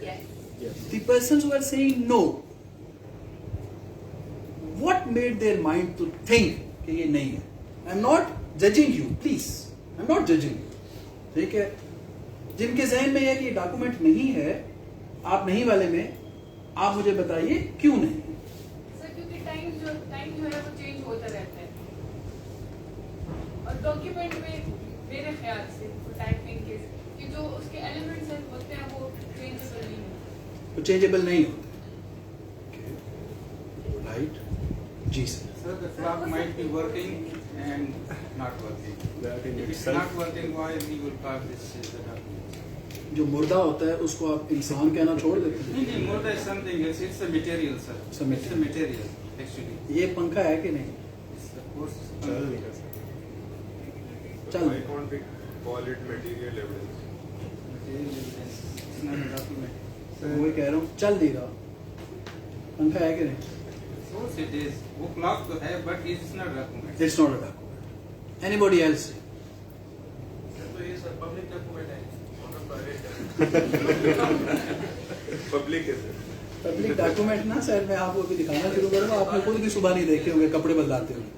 D: Yes.
C: Yes.
A: the persons who are saying no what made their mind to think कि ये नहीं है. I am not judging you, please, I am not judging you. ठीक है, जिनके जहन में है कि ये डॉक्यूमेंट नहीं है, आप नहीं वाले में, आप मुझे बताइए क्यों नहीं है.
K: सर क्योंकि टाइम जो है वो चेंज होता रहता है और डॉक्यूमेंट में मेरे ख्याल से टाइपिंग के कि जो उसके एलिमेंट्स होते हैं वो चेंजेबल नहीं होते.
A: तो चेंजेबल नहीं होते. राइट जी sir.
J: Sir, the clock might be working and not working.
C: That in
J: If it's
C: itself-
J: not working, why we will call this as the document?
A: जो मुर्दा होता है उसको आप इंसान कहना छोड़ देते हैं.
J: No, more than something else. It's a material, sir.
A: It's a material.
J: It's a material, actually.
A: ये पंखा है कि नहीं?
J: It's the course.
C: चल नहीं कर सकते.
A: चल.
I: Why can't we call it material evidence?
J: Material evidence. It's not a document.
A: वही कह रहा हूँ, चल नहीं रहा. पंखा है कि नहीं?
J: Source it is. वो clock तो है, but it's not a document.
A: It's not a document. Anybody else?
I: तो ये सर पब्लिक डॉक्यूमेंट है, प्राइवेट पब्लिक है सर.
A: पब्लिक डॉक्यूमेंट ना सर, मैं आपको अभी दिखाना शुरू करूंगा. आपने खुद भी सुबह नहीं देखे होंगे कपड़े बदलाते हुए.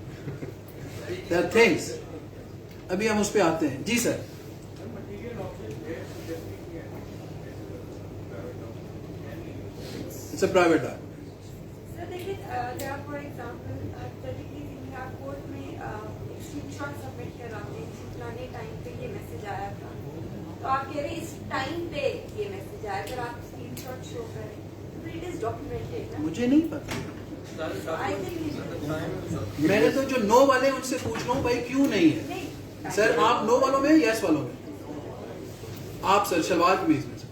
A: There are things. अभी हम उस पे आते हैं. जी sir. It's a private document.
D: Sir देखिए, अगर आप फॉर एग्जांपल हाइपोथेटिकली आप कोर्ट में एक स्क्रीनशॉट सबमिट कराते हैं कि फलाने टाइम पे ये मैसेज आया था, तो आप कह रहे हैं इस टाइम पे ये मैसेज आया, अगर आप स्क्रीनशॉट शो करें तो इट इज डॉक्यूमेंटेड ना.
A: मुझे नहीं पता.
D: आई थिंक
A: मैंने तो जो नो वाले हैं उनसे पूछ रहा हूँ भाई क्यों नहीं है.
D: नहीं
A: सर आप नो वालों में, यस वालों में? आप सर शलवार कमीज में सर.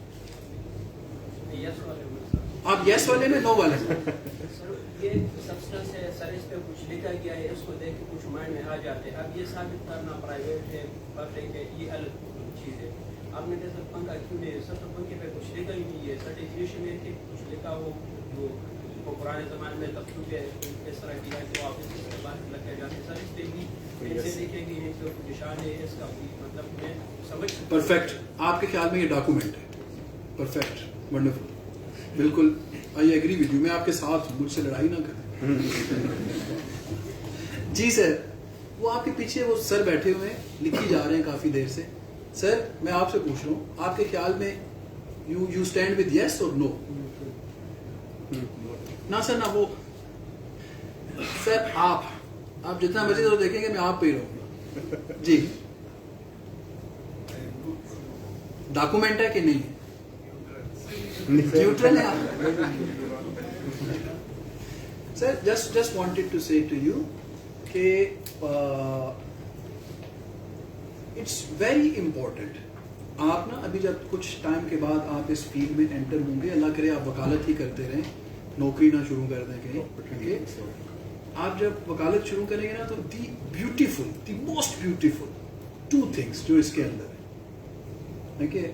A: आप यस वाले में, नो वाले में?
L: ये सब्सटेंस है सर, इस पे कुछ लिखा गया है, इसको देख के कुछ माइंड में आ जाते हैं. अब ये साबित करना प्राइवेट है पब्लिक है, ये अलग चीज़ है. आपने कहा सर पंखा क्यों नहीं है, सर तो पंखे पे कुछ लिखा ही नहीं है. सर्टिफिकेशन है कि कुछ लिखा हो जो वो पुराने ज़माने में तब चुके इस तरह किया है तो आप इसके बाद लगे जाते. सर इस पे भी ऐसे लिखेंगे जो निशान है इसका मतलब मैं समझ.
A: परफेक्ट. आपके ख्याल में ये डॉक्यूमेंट है. परफेक्ट, वंडरफुल, बिल्कुल. I agree with you. मैं आपके साथ हूँ, मुझसे लड़ाई ना करें. जी सर. वो आपके पीछे वो सर बैठे हुए हैं, लिखी जा रहे हैं काफी देर से. सर मैं आपसे पूछ रहा हूँ, आपके ख्याल में यू स्टैंड विद यस और नो? ना सर ना वो. सर आप जितना मर्जी तो देखेंगे, मैं आप पे ही रहूंगा. जी. डॉक्यूमेंट है कि नहीं? न्यूट्रल है आप. सर जस्ट वांटेड टू से टू यू कि इट्स वेरी इंपॉर्टेंट. आप ना अभी जब कुछ टाइम के बाद आप इस फील्ड में एंटर होंगे, अल्लाह करे आप वकालत ही करते रहें, नौकरी ना शुरू कर दें कहीं. okay? आप जब वकालत शुरू करेंगे ना तो the beautiful, the most beautiful 2 things जो इसके अंदर है. okay?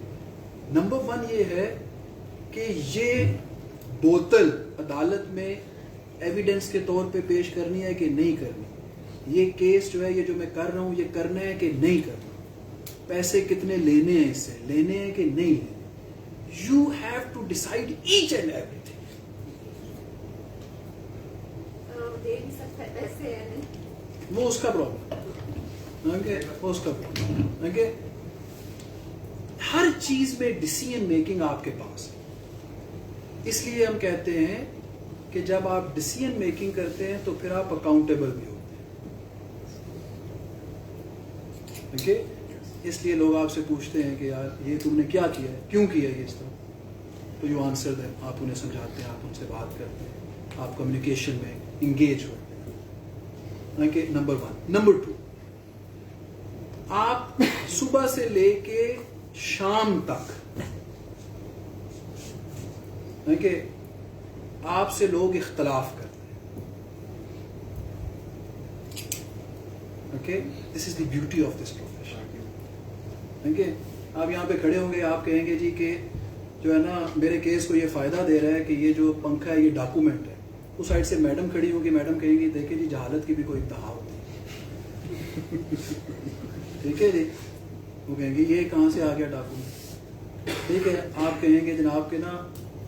A: नंबर 1 ये है कि ये बोतल अदालत में एविडेंस के तौर पे पेश करनी है कि नहीं करनी. ये केस जो है, ये जो मैं कर रहा हूँ, ये करना है कि नहीं करना. पैसे कितने लेने हैं इससे, लेने हैं कि नहीं लेने. You have to decide each and everything.
D: दे नहीं सकता पैसे है नहीं.
A: वो उसका प्रॉब्लम. ओके, वो उसका प्रॉब्लम. ओके, हर चीज में डिसीजन मेकिंग आपके पास है. इसलिए हम कहते हैं कि जब आप डिसीजन मेकिंग करते हैं तो फिर आप अकाउंटेबल भी होते हैं. ओके, इसलिए लोग आपसे पूछते हैं कि यार ये तुमने क्या किया है, क्यों किया ये इस तरह, तो यू आंसर दें. आप उन्हें समझाते हैं, आप उनसे बात करते हैं, आप कम्युनिकेशन में इंगेज होते हैं. Okay, number 1. नंबर 2, आप सुबह से लेके शाम तक ओके आपसे लोग इख्तलाफ करते हैं. Okay, this is the beauty of this profession. Okay, आप यहाँ पे खड़े होंगे, आप कहेंगे जी कि जो है ना मेरे केस को ये फायदा दे रहा है कि ये जो पंखा है ये डॉक्यूमेंट है. उस साइड से मैडम खड़ी होगी, मैडम कहेंगी देखिए जी जहालत की भी कोई इंतहा होती है. ठीक है जी. वो कहेंगे ये कहाँ से आ गया डॉक्यूमेंट. ठीक है, आप कहेंगे जनाब के ना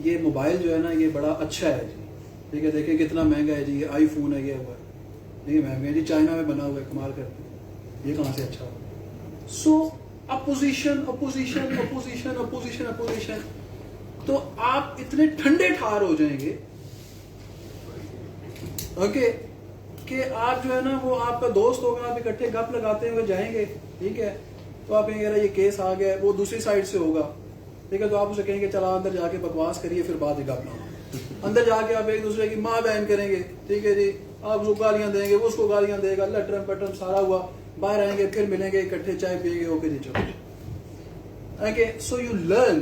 A: ये मोबाइल जो है ना ये बड़ा अच्छा है जी. ठीक है, देखिए कितना महंगा है जी, ये आईफोन है, ये हुआ. नहीं मैम मेरी चाइना में बना हुआ है, कमाल करते हैं, ये कहाँ से अच्छा होगा? So opposition opposition opposition opposition opposition, तो आप इतने ठंडे ठार हो जाएंगे ओके कि आप जो है ना वो आपका दोस्त होगा, आप इकट्ठे गप लगाते हुए जाएंगे, ठीक है, तो आप कहेंगे ये केस आ गया, वो दूसरी साइड से होगा, ठीक है, तो आप उसे कहेंगे चला अंदर जाके बकवास करिए, फिर बाद में गप लगाओ। अंदर जाके आप एक दूसरे की माँ बहन करेंगे, ठीक है जी, आप उसको गालियां देंगे, वो उसको गालियां देगा, लटरम पटरम सारा हुआ, बाहर आएंगे, फिर मिलेंगे, इकट्ठे चाय पिएंगे, ओके जी चलो। ओके, सो यू लर्न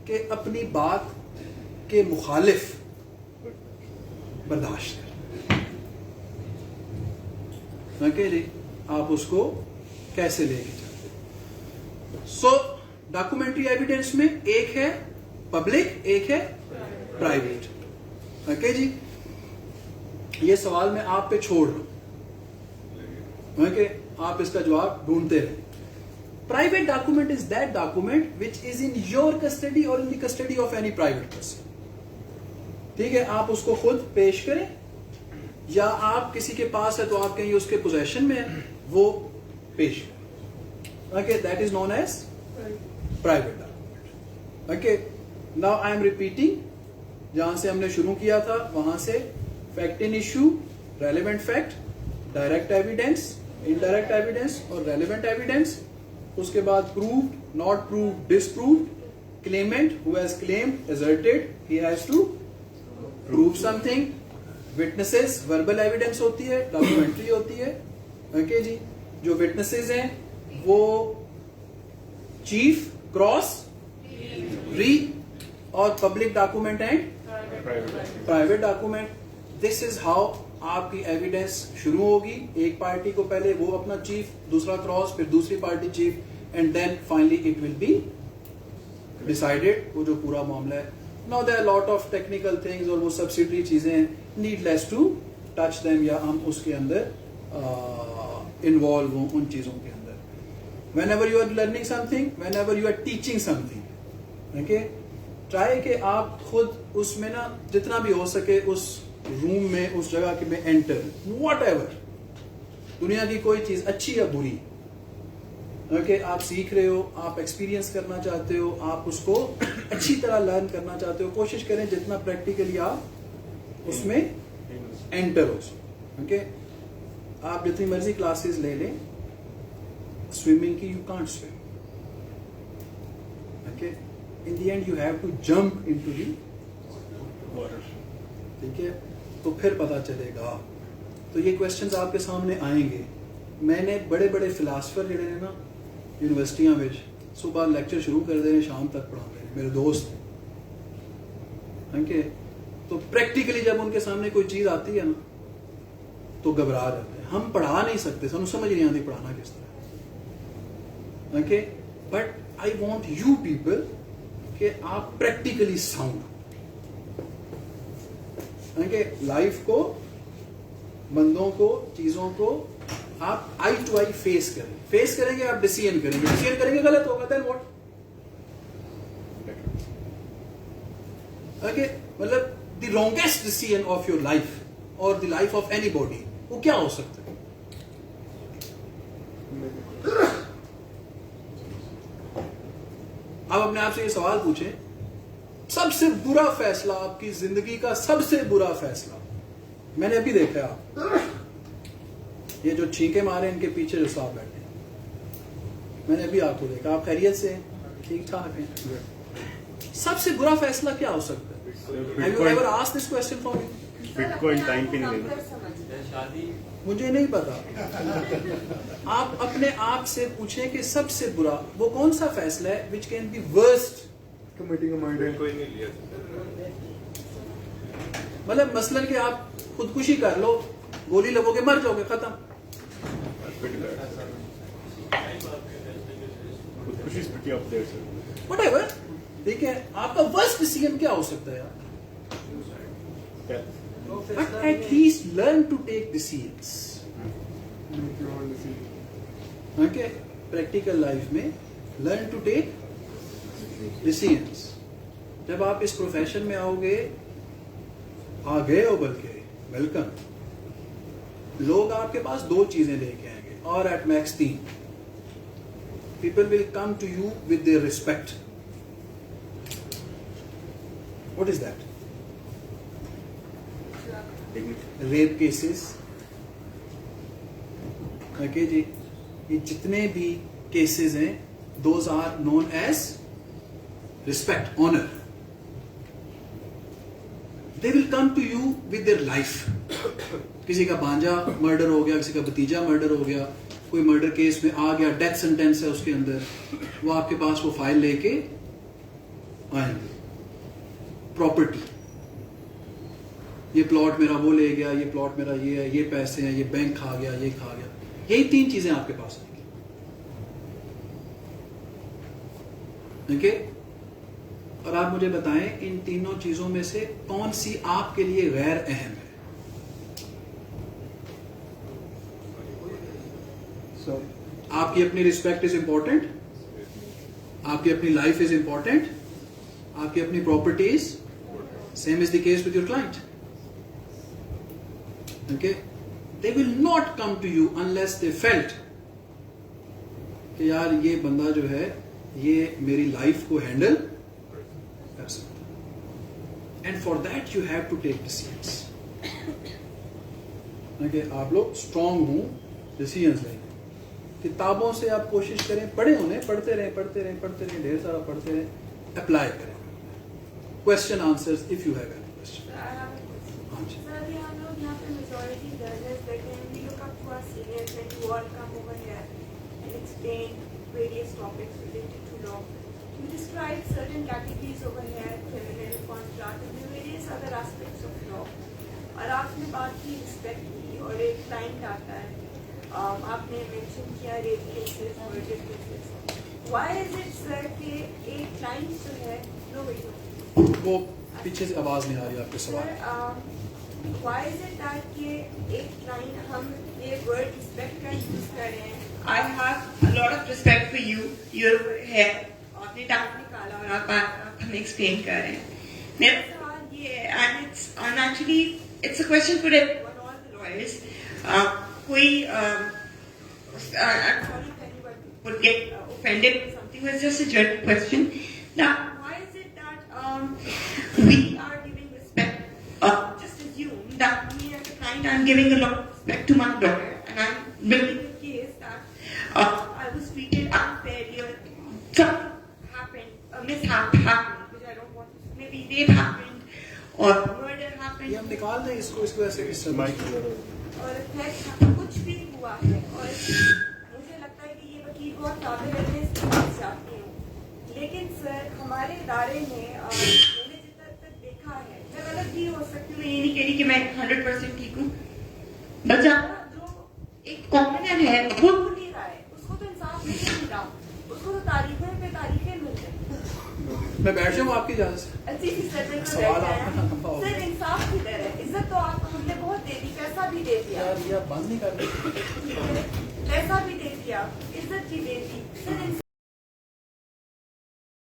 A: कि अपनी बात के मुखालिफ बर्दाश्त कर, ओके जी, आप उसको कैसे लेके चलते। सो डॉक्यूमेंट्री एविडेंस में एक है पब्लिक, एक है प्राइवेट, ओके जी। ये सवाल मैं आप पे छोड़ रहा हूं, ओके, आप इसका जवाब ढूंढते रहे। Private document is that document which is in your custody और in the custody of any private person, ठीक है, आप उसको खुद पेश करें या आप किसी के पास है तो आप कहीं उसके पोजेशन में है, वो पेश करें, okay, that is known as private document. Okay, now I am repeating, जहां से हमने शुरू किया था वहां से, fact in issue, relevant fact, direct evidence, indirect evidence और रेलेवेंट एविडेंस, उसके बाद proved, not proved, disproved, claimant who has claimed, asserted, he has to prove something, witnesses, verbal evidence होती है, डॉक्यूमेंट्री होती है, ओके जी। जो विटनेसेस हैं वो चीफ, क्रॉस, री और public document and private document. This is how आपकी एविडेंस शुरू होगी, एक पार्टी को पहले वो अपना चीफ, दूसरा क्रॉस, फिर दूसरी party chief, and then finally it will be decided, वो जो पूरा मामला है। Now there are lot of technical things और वो सब्सिडरी चीजें हैं, नीडलेस टू टच देम, या हम उसके अंदर इन्वॉल्व हों उन चीजों के अंदर। Whenever you are learning something, whenever you are teaching something, okay, try कि आप खुद उसमें ना जितना भी हो सके उस रूम में, उस जगह के में एंटर, वॉट एवर, दुनिया की कोई चीज अच्छी या बुरी, ओके, आप सीख रहे हो, आप एक्सपीरियंस करना चाहते हो, आप उसको अच्छी तरह लर्न करना चाहते हो, कोशिश करें जितना प्रैक्टिकली आप उसमें एंटर हो सके, ओके। आप जितनी मर्जी क्लासेस ले लें, स्विमिंग की you can't swim, okay, in the end you have to jump into the water, ठीक है, तो फिर पता चलेगा। तो ये क्वेश्चंस आपके सामने आएंगे। मैंने बड़े बड़े फिलासफर जिहड़े ने ना यूनिवर्सिटियां में सुबह लेक्चर शुरू कर दे, शाम तक पढ़ाते हैं, मेरे दोस्त, ओके, तो प्रैक्टिकली जब उनके सामने कोई चीज आती है ना तो घबरा जाते हैं। हम पढ़ा नहीं सकते, सानू समझ नहीं आती पढ़ाना किस तरह, okay, but I want you people कि आप प्रैक्टिकली साउंड, ओके, लाइफ को, बंदों को, चीजों को आप आई टू आई फेस करेंगे, आप डिसीजन करेंगे, गलत होगा, देन व्हाट, ओके, मतलब the wrongest decision of your life और the life of anybody, वो क्या हो सकता है? आप अपने आप से ये सवाल पूछें, सबसे बुरा फैसला आपकी जिंदगी का, सबसे बुरा फैसला, मैंने अभी देखा आप ये जो छींके मारे इनके पीछे जो साहब बैठे हैं, मैंने अभी आपको देखा, आप खैरियत से हैं, ठीक ठाक हैं, सबसे बुरा फैसला क्या हो सकता है? Have you ever asked this question for me?
C: Bitcoin time पे नहीं लेना,
A: मुझे नहीं पता। आप अपने आप से पूछें कि सबसे बुरा वो कौन सा फैसला है which can be worst,
H: committing mind
F: कोई नहीं लिया,
A: मतलब मसलन कि आप खुदकुशी कर लो, गोली लगोगे, मर जाओगे, खत्म,
C: खुदकुशी is pretty up there, sir.
A: whatever, ठीक है, आपका वर्स्ट डिसीजन क्या हो सकता है यार? But at least learn to take decisions. Okay, practical life में learn to take decisions. जब आप इस प्रोफेशन में आओगे, आ गए हो बल्कि, वेलकम, लोग आपके पास 2 चीजें लेके आएंगे और at max 3. People will come to you with their respect. What is that? Rape cases. Okay जी, ये जितने भी केसेस हैं, those are known as respect, honour. They will come to you with their life. किसी का भांजा murder हो गया, किसी का भतीजा मर्डर हो गया, कोई मर्डर केस में आ गया, डेथ सेंटेंस है उसके अंदर, वो आपके पास वो फाइल लेके आएंगे. प्रॉपर्टी, ये प्लॉट मेरा वो ले गया, ये प्लॉट मेरा ये है, ये पैसे हैं, ये बैंक खा गया, ये खा गया. यही 3 चीजें आपके पास आएंगी. ओके? और आप मुझे बताएं इन तीनों चीजों में से कौन सी आपके लिए गैर अहम है? आपकी अपनी रिस्पेक्ट इज इंपॉर्टेंट, आपकी अपनी लाइफ इज इंपॉर्टेंट, आपकी अपनी property is. Same is the case with your client. Okay? They will not come to you unless they felt कि यार ये बंदा जो है ये मेरी लाइफ को हैंडल कर सकता. And for that you have to take decisions. Okay? आप लोग स्ट्रांग हो डिसीजंस लेंगे. किताबों से आप कोशिश करें, पढ़े होने, पढ़ते रहें, ढेर सारा पढ़ते रहें, अप्लाई करें. Question answers if you have any question. हाँ जी.
D: सर, ये हम लोग यहाँ पे मेजॉरिटी जर्नलिस्ट बैठे हैं. We look up to our seniors and you all come over here and explain various topics related to law. You describe certain categories over here, criminal, contract, and various other aspects of law. और आपने बात की respect की, और एक client आता है, आपने मेंशन किया rape cases, murder cases. Why is it sir कि एक क्लाइंट जो है, नो वेट,
A: वो पीछे से आवाज नहीं आ रही आपके सवाल.
D: Sir, why is it that कि एक क्लाइंट, हम ये वर्ड रिस्पेक्ट का यूज कर रहे हैं. I have a lot of respect for you, you're here, आपने टाइम निकाला और आप हमें एक्सप्लेन कर रहे हैं. मेरा सवाल ये है, and actually it's a question for everyone, all the lawyers. कोई would get offended with something. It's just a general question. Now, why is it that we are giving respect? Just assume that me as a client, I'm giving a lot of respect to my lawyer, and I'm building a case that I was treated unfairly, or something happened, a mishap happened, which I don't want to. Maybe rape happened, or murder happened.
A: ये हम निकाल दें इसको ऐसे किस
D: और कुछ भी हुआ है, और मुझे लगता है कि ये वकील बहुत काबिल है, इसकी बात चाहती हूँ. लेकिन सर, हमारे इदारे में मैंने जितना तक देखा है, मैं गलत भी हो सकती हूँ, ये नहीं कह रही कि मैं 100% ठीक हूँ, बट जो एक कॉमनर है वो भूल ही रहा है, उसको तो इंसाफ नहीं मिल रहा, उसको तो तारीखें पे तारीखें मिल रही.
A: मैं बैठ जाऊँ आपकी इजाजत से?
D: अच्छी सी सर, इंसाफ की तरह इज्जत तो आपको हमने बहुत दे दी, पैसा भी दे दिया,
A: यार ये बंद नहीं कर रहे,
D: पैसा भी दे दिया, इज्जत भी दे दी सर.